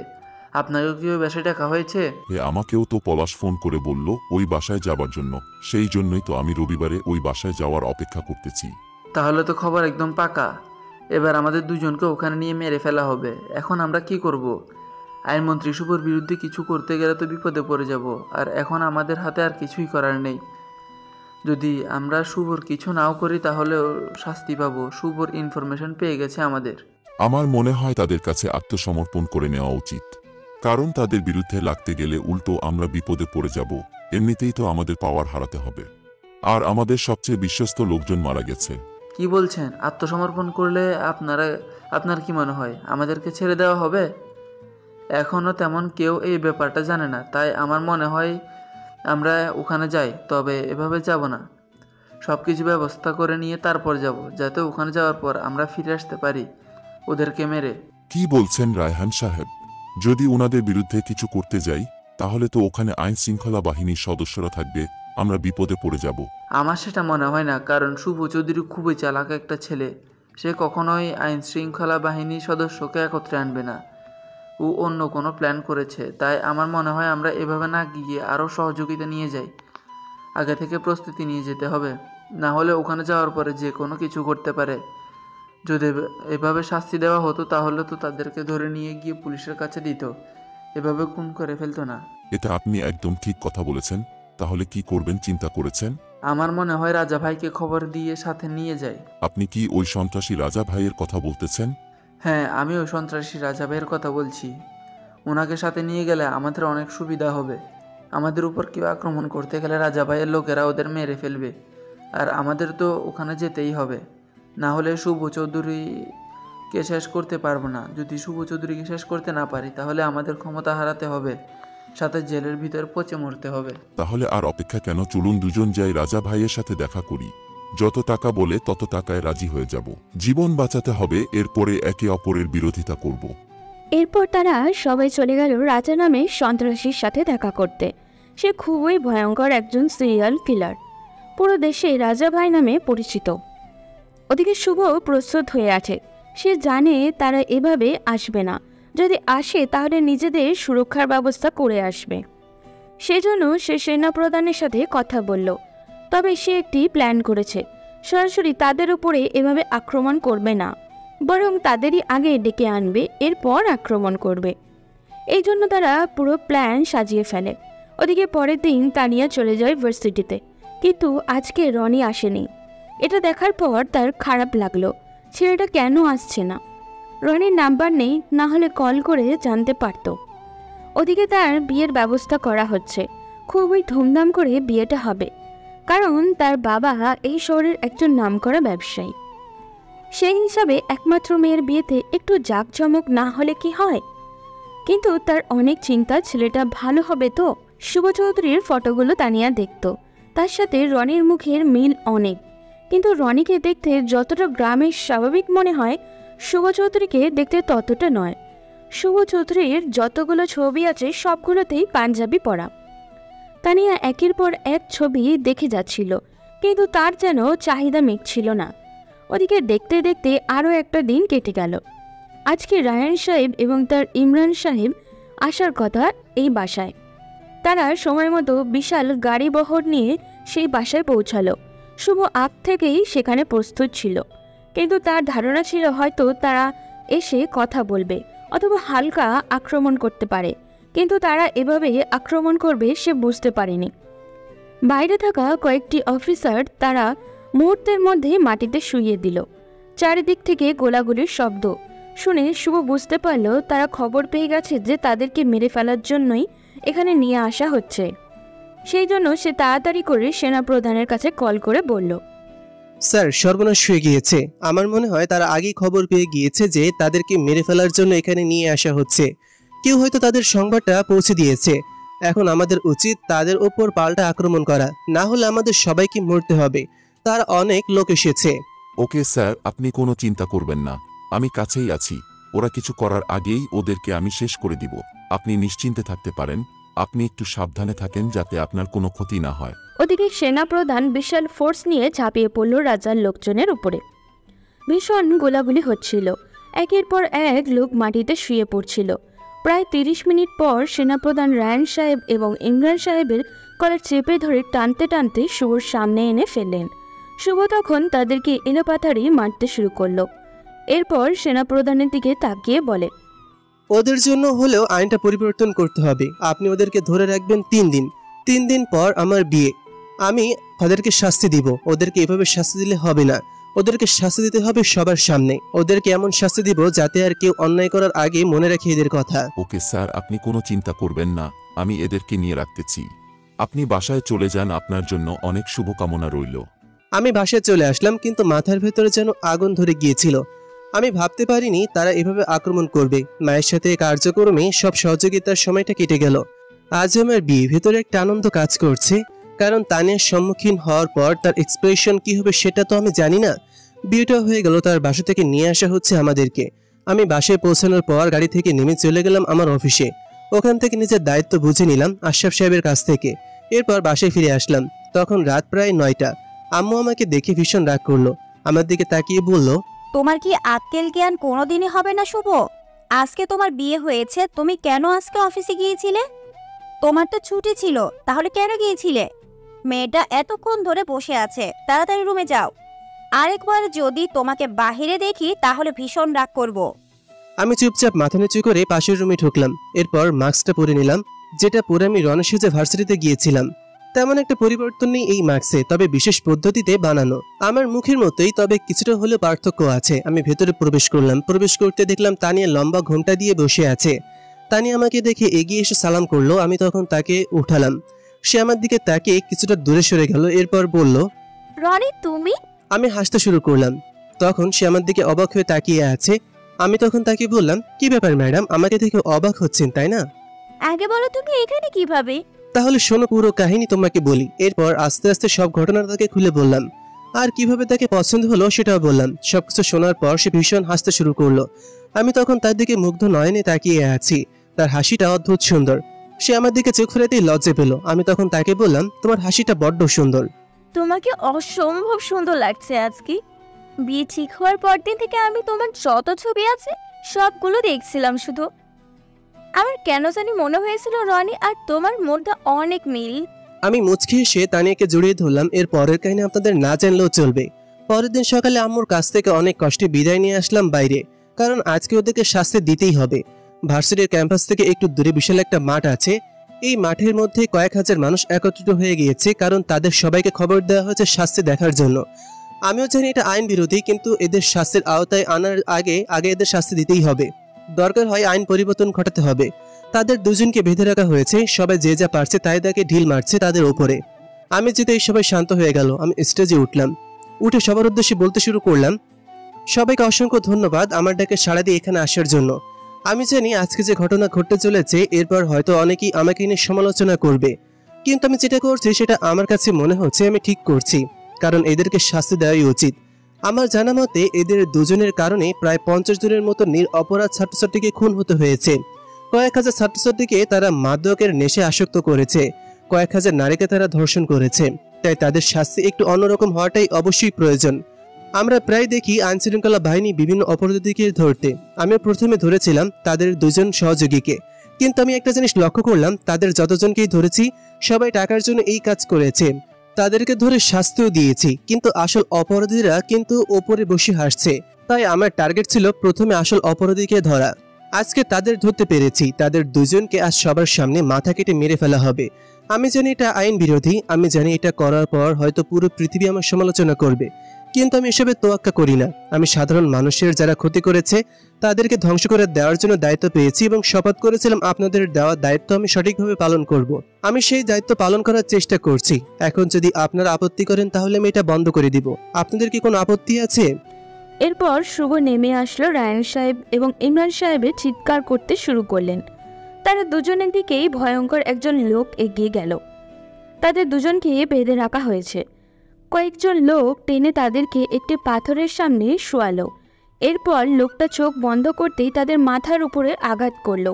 আপনাকেও কি ওই বাসায় ডাকা হয়েছে? আমাকেও তো পলাশ ফোন করে বলল ওই বাসায় যাবার জন্য। সেই জন্যই তো আমি রবিবারে ওই বাসায় যাওয়ার অপেক্ষা করতেছি। তাহলে তো খবর একদম পাকা। এবার আমাদের দুজনকে ওখানে নিয়ে মেরে ফেলা হবে। এখন আমরা কি করব? আইনমন্ত্রী শুভর বিরুদ্ধে কিছু করতে গেলে তো বিপদে পড়ে যাব। আর এখন আমাদের হাতে আর কিছুই করার নেই। যদি আমরা শুভর কিছু নাও করি তাহলেও শাস্তি পাবো। শুভর ইনফরমেশন পেয়ে গেছে আমাদের। আমার মনে হয় তাদের কাছে আত্মসমর্পণ করে নেওয়া উচিত, কারণ তাদের বিরুদ্ধে লাগতে গেলে উল্টো আমরা বিপদে পড়ে যাব। এমনিতেই তো আমাদের পাওয়ার হারাতে হবে, আর আমাদের সবচেয়ে বিশ্বস্ত লোকজন মারা গেছে। কি বলছেন? আত্মসমর্পণ করলে আপনার কি মনে হয় আমাদেরকে ছেড়ে দেওয়া হবে? এখনও তেমন কেউ এই ব্যাপারটা জানে না, তাই আমার মনে হয় আমরা ওখানে যাই। তবে এভাবে যাব না, সব কিছু ব্যবস্থা করে নিয়ে তারপর যাব, যাতে ওখানে যাওয়ার পর আমরা ফিরে আসতে পারি ওদেরকে মেরে। কি বলছেন রায়হান সাহেব? যদি ওনাদের বিরুদ্ধে কিছু করতে যাই তাহলে তো ওখানে আইন শৃঙ্খলা বাহিনীর সদস্যরা থাকবে, আমরা বিপদে পড়ে যাব। আমার সেটা মনে হয় না, কারণ শুভ চৌধুরী খুবই চালাক একটা ছেলে। সে কখনোই আইন শৃঙ্খলা বাহিনীর সদস্যকে একত্রে আনবে না। ও অন্য কোনো প্ল্যান করেছে। তাই আমার মনে হয় আমরা এভাবে না গিয়ে আরও সহযোগিতা নিয়ে যাই। আগে থেকে প্রস্তুতি নিয়ে যেতে হবে, না হলে ওখানে যাওয়ার পরে যে কোনো কিছু করতে পারে। যদি এভাবে শাস্তি দেওয়া হতো তাহলে তো তাদেরকে ধরে নিয়ে গিয়ে পুলিশের কাছে দিত, এভাবে খুন করে ফেলতো না। এটা আপনি একদম ঠিক কথা বলেছেন। তাহলে কি করবেন চিন্তা করেছেন? আমার মনে হয় রাজা ভাইকে খবর দিয়ে সাথে নিয়ে যাই। আপনি কি ওই সন্ত্রাসী রাজা ভাইয়ের কথা বলতেছেন? হ্যাঁ, আমি ওই সন্ত্রাসী রাজা ভাইয়ের কথা বলছি। ওনাকে সাথে নিয়ে গেলে আমাদের অনেক সুবিধা হবে। আমাদের উপর কেউ আক্রমণ করতে গেলে রাজা ভাইয়ের লোকেরা ওদের মেরে ফেলবে, আর আমাদের তো ওখানে যেতেই হবে। না হলে শুভ চৌধুরীকে শেষ করতে পারবো না। যদি শুভ চৌধুরীকে শেষ করতে না পারি তাহলে আমাদের ক্ষমতা হারাতে হবে, সাথে জেলের ভিতর পচে মরতে হবে। তাহলে আর অপেক্ষা কেন? চলুন দুজন যাই, রাজা ভাইয়ের সাথে দেখা করি। যত টাকা বলে তত টাকায় রাজি হয়ে যাব। জীবন বাঁচাতে হবে, এরপরে একে অপরের বিরোধিতা করব। এরপর তারা সবাই চলে গেল রাজা নামে সন্ত্রাসীর সাথে দেখা করতে। সে খুবই ভয়ঙ্কর একজন সিরিয়াল কিলার, পুরো দেশে রাজা ভাই নামে পরিচিত। ওদিকে শুভ প্রস্তুত হয়ে আছে। সে জানে তারা এভাবে আসবে না, যদি আসে তাহলে নিজেদের সুরক্ষার ব্যবস্থা করে আসবে। সেজন্য সে সেনাপ্রধানের সাথে কথা বলল। তবে সে একটি প্ল্যান করেছে, সরাসরি তাদের উপরে এভাবে আক্রমণ করবে না, বরং তাদেরই আগে ডেকে আনবে, এরপর আক্রমণ করবে। এই জন্য তারা পুরো প্ল্যান সাজিয়ে ফেলে। ওদিকে পরের দিন তানিয়া চলে যায় ভার্সিটিতে, কিন্তু আজকে রনি আসেনি। এটা দেখার পর তার খারাপ লাগলো, ছেলেটা কেন আসছে না। রনির নাম্বার নেই, না হলে কল করে জানতে পারত। ওদিকে তার বিয়ের ব্যবস্থা করা হচ্ছে। খুবই ধুমধাম করে বিয়েটা হবে, কারণ তার বাবা এই শহরের একজন নামকরা ব্যবসায়ী। সেই হিসাবে একমাত্র মেয়ের বিয়েতে একটু জাঁকজমক না হলে কি হয়। কিন্তু তার অনেক চিন্তা, ছেলেটা ভালো হবে তো। শুভ চৌধুরীর ফটোগুলো তানিয়া দেখত, তার সাথে রনির মুখের মিল অনেক। কিন্তু রনিকে দেখতে যতটা গ্রামের স্বাভাবিক মনে হয়, শুভ চৌধুরীকে দেখতে ততটা নয়। শুভ চৌধুরীর যতগুলো ছবি আছে সবগুলোতেই পাঞ্জাবি পরা। তানিয়া একের পর এক ছবি দেখে যাচ্ছিল, কিন্তু তার যেন চাহিদা মিটছিল না। ওদিকে দেখতে দেখতে আরও একটা দিন কেটে গেল। আজকে রায়ান সাহেব এবং তার ইমরান সাহেব আসার কথা এই বাসায়। তারা সময় মতো বিশাল গাড়ি বহর নিয়ে সেই বাসায় পৌঁছালো। শুভ আগ থেকেই সেখানে প্রস্তুত ছিল, কিন্তু তার ধারণা ছিল হয়তো তারা এসে কথা বলবে অথবা হালকা আক্রমণ করতে পারে, কিন্তু তারা এভাবে আক্রমণ করবে সে বুঝতে পারেনি। বাইরে থাকা কয়েকটি অফিসার তারা মুহূর্তের মধ্যে মাটিতে শুইয়ে দিল। চারিদিক থেকে গোলাগুলির শব্দ শুনে শুভ বুঝতে পারল তারা খবর পেয়ে গেছে যে তাদেরকে মেরে ফেলার জন্যই এখানে নিয়ে আসা হচ্ছে। সেই জন্য সে তাড়াতাড়ি করে সেনাপ্রধানের কাছে কল করে বলল, স্যার, সর্বনাশ হয়ে গিয়েছে। আমার মনে হয় তারা আগেই খবর পেয়ে গিয়েছে যে তাদেরকে মেরে ফেলার জন্য এখানে নিয়ে আসা হচ্ছে। কেউ হয়তো তাদের সংবাদটা পৌঁছে দিয়েছে। এখন আমাদের উচিত তাদের উপর পাল্টা আক্রমণ করা, না হলে আমাদের সবাইকে মরতে হবে। তার অনেক লোক এসেছে। ওকে স্যার, আপনি কোনো চিন্তা করবেন না, আমি কাছেই আছি। ওরা কিছু করার আগেই ওদেরকে আমি শেষ করে দিব। আপনি নিশ্চিন্তে থাকতে পারেন। আপনি একটু সাবধানে থাকেন যাতে আপনার কোনো ক্ষতি না হয়। ওদিকে সেনাপ্রধান বিশাল ফোর্স নিয়ে ঝাঁপিয়ে পড়ল রাজার লোকজনের উপরে। ভীষণ গোলাগুলি হচ্ছিল। একের পর এক লোক মাটিতে শুয়ে পড়ছিল। প্রায় 30 মিনিট পর সেনাপ্রধান রায়ান সাহেব এবং ইমরান সাহেবের কলার চেপে ধরে টানতে টানতে শুভর সামনে এনে ফেললেন। শুভ তখন তাদেরকে এলোপাথারি মারতে শুরু করলো। এরপর সেনাপ্রধানের দিকে তাকিয়ে বলে, ওদের জন্য হলেও আইনটা পরিবর্তন করতে হবে। আপনি ওদেরকে ধরে রাখবেন 3 দিন। 3 দিন পর আমার বিয়ে। আমি ওদেরকে শাস্তি দিব। ওদেরকে এভাবে শাস্তি দিলে হবে না। ওদেরকে শাস্তি দিতে হবে সবার সামনে। ওদেরকে এমন শাস্তি দিব যাতে আর কেউ অন্যায় করার আগে মনে রাখে এদের কথা। ওকে স্যার, আপনি কোনো চিন্তা করবেন না, আমি এদেরকে নিয়ে রাখতেছি। আপনি বাসায় চলে যান, আপনার জন্য অনেক শুভকামনা রইল। আমি বাসায় চলে আসলাম, কিন্তু মাথার ভেতরে যেন আগুন ধরে গিয়েছিল। আমি ভাবতে পারিনি তারা এভাবে আক্রমণ করবে। মায়ের সাথে কার্যক্রমে সব সহযোগিতার সময়টা কেটে গেল। আজ আমার বিয়ে, ভেতরে একটা আনন্দ কাজ করছে, কারণ তানিয়ার সম্মুখীন হওয়ার পর তার এক্সপ্রেশন কি হবে সেটা তো আমি জানি না। বিয়েটা হয়ে গেল, তার বাসা থেকে নিয়ে আসা হচ্ছে আমাদেরকে। আমি বাসায় পৌঁছানোর পর গাড়ি থেকে নেমে চলে গেলাম আমার অফিসে। ওখান থেকে নিজের দায়িত্ব বুঝে নিলাম আশরাফ সাহেবের কাছ থেকে। এরপর বাসায় ফিরে আসলাম। তখন রাত প্রায় 9টা। আম্মু আমাকে দেখে ভীষণ রাগ করলো। আমার দিকে তাকিয়ে বলল, তোমার কি আক্কেল জ্ঞান কোনোদিনই হবে না শুভ? আজকে তোমার বিয়ে হয়েছে, তুমি কেন আজকে অফিসে গিয়েছিলে? তোমার তো ছুটি ছিল, তাহলে কেন গিয়েছিলে? মেয়েটা এতক্ষণ ধরে বসে আছে, তাড়াতাড়ি রুমে যাও। আরেকবার যদি তোমাকে বাহিরে দেখি তাহলে ভীষণ রাগ করব। আমি চুপচাপ মাথা নিচু করে পাশের রুমে ঢুকলাম। এরপর মাস্কটা পরে নিলাম, যেটা পরে আমি রণসেজে ভার্সিটিতে গিয়েছিলাম। তেমন একটা পরিবর্তন নেই এই মাস্কে, তবে বিশেষ পদ্ধতিতে বানানো। আমার মুখের মতোই, তবে কিছুটা হলেও পার্থক্য আছে। আমি ভেতরে প্রবেশ করলাম। প্রবেশ করতে দেখলাম তানিয়া লম্বা ঘোমটা দিয়ে বসে আছে। তানিয়া আমাকে দেখে এগিয়ে এসে সালাম করলো। আমি তখন তাকে উঠালাম। সে আমার দিকে তাকিয়ে কিছুটা দূরে সরে গেল। এরপর বলল, রনি তুমি? আমি হাসতে শুরু করলাম। তখন সে আমার দিকে অবাক হয়ে তাকিয়ে আছে। আমি তখন তাকে বললাম, কি ব্যাপার ম্যাডাম, আমাকে দেখে অবাক হচ্ছেন তাই না? আগে বলো তুমি এখানে কিভাবে? তাহলে শোনো, পুরো কাহিনী তোমাকে বলি। এরপর আস্তে আস্তে সব ঘটনা তাকে খুলে বললাম, আর কিভাবে তাকে পছন্দ হলো সেটাও বললাম। সবকিছু শোনার পর সে ভীষণ হাসতে শুরু করলো। আমি তখন তার দিকে মুগ্ধ নয়নে তাকিয়ে আছি। তার হাসিটা অদ্ভুত সুন্দর। সে আমার দিকে চোখ ফেরাতেই লজ্জা পেল। আমি তখন তাকে বললাম, তোমার হাসিটা বড্ড সুন্দর। তোমাকে অসম্ভব সুন্দর লাগছে আজকে। বিয়ে ঠিক হওয়ার পর দিন থেকে আমি তোমার যত ছবি আছে সবগুলো দেখছিলাম। শুধু আমার কেন জানি মনে হয়েছিল রনি আর তোমার মধ্যে অনেক মিল। আমি মুচকি হেসে তানিয়াকে জড়িয়ে ধরলাম। এর পরের কাহিনী আপনাদের না জানলেও চলবে। পরের দিন সকালে আম্মুর কাছ থেকে অনেক কষ্টে বিদায় নিয়ে আসলাম বাইরে, কারণ আজকে ওদেরকে শাস্তি দিতেই হবে। ভার্সিটির ক্যাম্পাস থেকে একটু দূরে বিশাল একটা মাঠ আছে। এই মাঠের মধ্যে কয়েক হাজার মানুষ একত্রিত হয়ে গিয়েছে, কারণ তাদের সবাইকে খবর দেওয়া হয়েছে শাস্তি দেখার জন্য। আমিও জানি এটা আইন বিরোধী, কিন্তু এদের শাস্তির আওতায় আনার আগে এদের শাস্তি দিতেই হবে। দরকার হয় আইন পরিবর্তন ঘটাতে হবে। তাদের দুজনকে বেঁধে রাখা হয়েছে। সবাই যে যা পারছে তাই তাকে ঢিল মারছে তাদের ওপরে। আমি যেতেই সবাই শান্ত হয়ে গেল। আমি স্টেজে উঠলাম। উঠে সবার উদ্দেশ্যে বলতে শুরু করলাম, সবাইকে অসংখ্য ধন্যবাদ আমার ডাকে সাড়া দিয়ে এখানে আসার জন্য। আমি জানি আজকে যে ঘটনা ঘটতে চলেছে এরপর হয়তো অনেকেই আমাকে নিয়ে সমালোচনা করবে, কিন্তু আমি যেটা করছি সেটা আমার কাছে মনে হচ্ছে আমি ঠিক করছি, কারণ এদেরকে শাস্তি দেওয়াই উচিত। আমার জানা মতে এদের দুজনের কারণে প্রায় 50 জনের মতো নিরপরাধ ছাত্রছাত্রীকে খুন হতে হয়েছে। কয়েক হাজার ছাত্রছাত্রীকে তারা মাদকের নেশায় আসক্ত করেছে, কয়েক হাজার নারীকে তারা ধর্ষণ করেছে। তাই তাদের শাস্তি একটু অন্যরকম হওয়াটাই অবশ্যই প্রয়োজন। আমরা প্রায় দেখি আইনশৃঙ্খলা বাহিনী বিভিন্ন অপরাধীকে ধরতে। আমি প্রথমে ধরেছিলাম তাদের দুজন সহযোগীকে, কিন্তু আমি একটা জিনিস লক্ষ্য করলাম, তাদের যতজনকেই ধরেছি সবাই টাকার জন্য এই কাজ করেছে। তাদেরকে ধরে শাস্তিও দিয়েছি, কিন্তু আসল অপরাধীরা কিন্তু ওপরে বসে হাসছে। তাই আমার টার্গেট ছিল প্রথমে আসল অপরাধীকে ধরা। আজকে তাদের ধরতে পেরেছি। তাদের দুজনকে আজ সবার সামনে মাথা কেটে মেরে ফেলা হবে। আমি জানি এটা আইন বিরোধী, আমি জানি এটা করার পর হয়তো পুরো পৃথিবী আমার সমালোচনা করবে, কিন্তু আমি এসবে তোয়াক্কা করি না। আমি সাধারণ মানুষের যারা ক্ষতি করেছে তাদেরকে ধ্বংস করে দেওয়ার জন্য দায়িত্ব পেয়েছি এবং শপথ করেছিলাম আপনাদের দেওয়া দায়িত্ব আমি সঠিকভাবে পালন করব। আমি সেই দায়িত্ব পালন করার চেষ্টা করছি। এখন যদি আপনারা আপত্তি করেন তাহলে আমি এটা বন্ধ করে দিব। আপনাদের কি কোনো আপত্তি আছে? এরপর শুভ নেমে আসলো রায়ন সাহেব এবং ইমরান সাহেবের চিৎকার করতে শুরু করলেন। তারা দুজনের দিকেই ভয়ঙ্কর একজন লোক এগিয়ে গেল। তাদের দুজনকে বেঁধে রাখা হয়েছে। কয়েকজন লোক টেনে তাদেরকে একটি পাথরের সামনে শোয়ালো। এরপর লোকটা চোখ বন্ধ করতেই তাদের মাথার উপরে আঘাত করলো।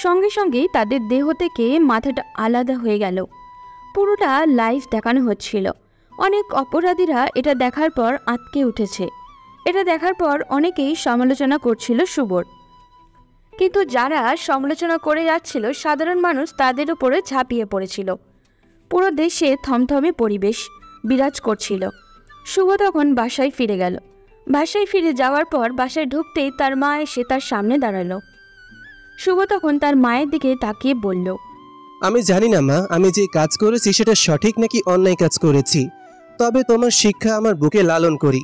সঙ্গে সঙ্গেই তাদের দেহ থেকে মাথাটা আলাদা হয়ে গেল। পুরোটা লাইভ দেখানো হচ্ছিল। অনেক অপরাধীরা এটা দেখার পর আটকে উঠেছে। এটা দেখার পর অনেকেই সমালোচনা করছিল শুভর, কিন্তু যারা সমালোচনা করে যাচ্ছিল সাধারণ মানুষ তাদের উপরে ঝাঁপিয়ে পড়েছিল। পুরো দেশে থমথমে পরিবেশ বিরাজ করছিল। শুভ তখন বাসায় ফিরে গেল। বাসায় ফিরে যাওয়ার পর বাসায় ঢুকতেই তার মা এসে তার সামনে দাঁড়ালো। শুভ তখন তার মায়ের দিকে তাকিয়ে বলল, আমি জানি না মা, আমি যে কাজ করেছি সেটা সঠিক নাকি অন্যায় কাজ করেছি, তবে তোমার শিক্ষা আমার বুকে লালন করি।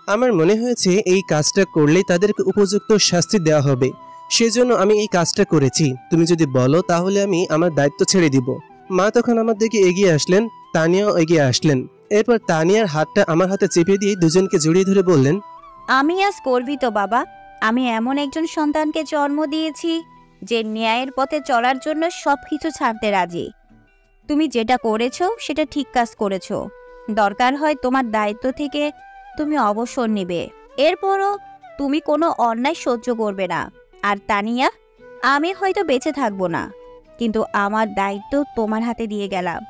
আমার মনে হয়েছে এই কাজটা করলেই তাদেরকে উপযুক্ত শাস্তি দেওয়া হবে, সেজন্য আমি এই কাজটা করেছি। তুমি যদি বলো তাহলে আমি আমার দায়িত্ব ছেড়ে দিব। মা তখন আমার দিকে এগিয়ে আসলেন, তানিয়াও এগিয়ে আসলেন। এরপর তানিয়ার হাতটা আমার হাতে চেপে দিয়ে দুজনকে জড়িয়ে ধরে বললেন, আমি আজ গর্বিত বাবা। আমি এমন একজন সন্তানকে জন্ম দিয়েছি যে ন্যায়ের পথে চলার জন্য সবকিছু ছাড়তে রাজি। তুমি যেটা করেছো সেটা ঠিক কাজ করেছো। দরকার হয় তোমার দায়িত্ব থেকে তুমি অবসর নেবে, এরপরও তুমি কোনো অন্যায় সহ্য করবে না। আর তানিয়া, আমি হয়তো বেঁচে থাকবো না, কিন্তু আমার দায়িত্ব তোমার হাতে দিয়ে গেলাম।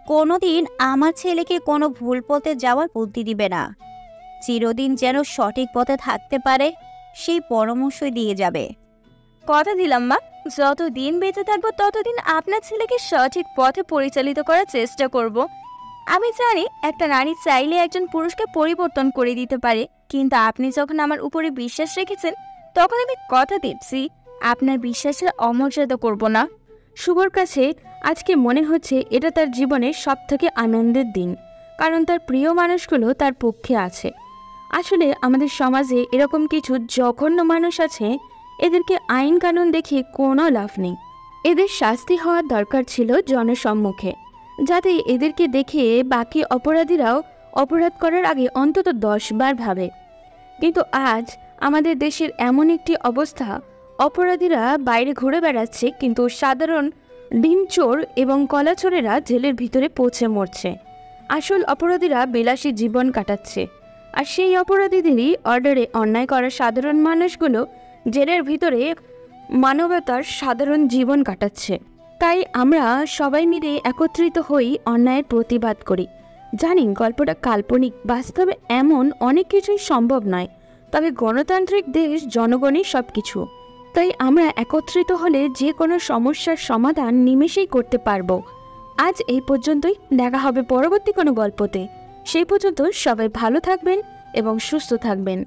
কোনোদিন আমার ছেলেকে কোনো ভুল পথে যাওয়ার বুদ্ধি দিবে না। চিরদিন যেন সঠিক পথে থাকতে পারে সেই পরামর্শই দিয়ে যাবে। কথা দিলাম মা, যতদিন বেঁচে থাকবো ততদিন আপনার ছেলেকে সঠিক পথে পরিচালিত করার চেষ্টা করব। আমি জানি একটা নারী চাইলে একজন পুরুষকে পরিবর্তন করে দিতে পারে, কিন্তু আপনি যখন আমার উপরে বিশ্বাস রেখেছেন তখন আমি কথা দিচ্ছি আপনার বিশ্বাসের অমর্যাদা করব না। শুভর কাছে আজকে মনে হচ্ছে এটা তার জীবনের সবথেকে আনন্দের দিন, কারণ তার প্রিয় মানুষগুলো তার পক্ষে আছে। আসলে আমাদের সমাজে এরকম কিছু জঘন্য মানুষ আছে, এদেরকে আইন কানুন দেখিয়ে কোনো লাভ নেই। এদের শাস্তি হওয়ার দরকার ছিল জনসম্মুখে, যাতে এদেরকে দেখে বাকি অপরাধীরাও অপরাধ করার আগে অন্তত 10 বার ভাবে। কিন্তু আজ আমাদের দেশের এমন একটি অবস্থা, অপরাধীরা বাইরে ঘুরে বেড়াচ্ছে, কিন্তু সাধারণ ডিমচোর এবং কলাচোরেরা জেলের ভিতরে পৌঁছে মরছে। আসল অপরাধীরা বিলাসী জীবন কাটাচ্ছে, আর সেই অপরাধীদেরই অর্ডারে অন্যায় করা সাধারণ মানুষগুলো জেলের ভিতরে মানবতার সাধারণ জীবন কাটাচ্ছে। তাই আমরা সবাই মিলে একত্রিত হই, অন্যায়ের প্রতিবাদ করি। জানি গল্পটা কাল্পনিক, বাস্তবে এমন অনেক কিছুই সম্ভব নয়, তবে গণতান্ত্রিক দেশ জনগণই সব কিছু। তাই আমরা একত্রিত হলে যে কোনো সমস্যার সমাধান নিমেষেই করতে পারবো। আজ এই পর্যন্তই, দেখা হবে পরবর্তী কোনো গল্পতে। সেই পর্যন্ত সবাই ভালো থাকবেন এবং সুস্থ থাকবেন।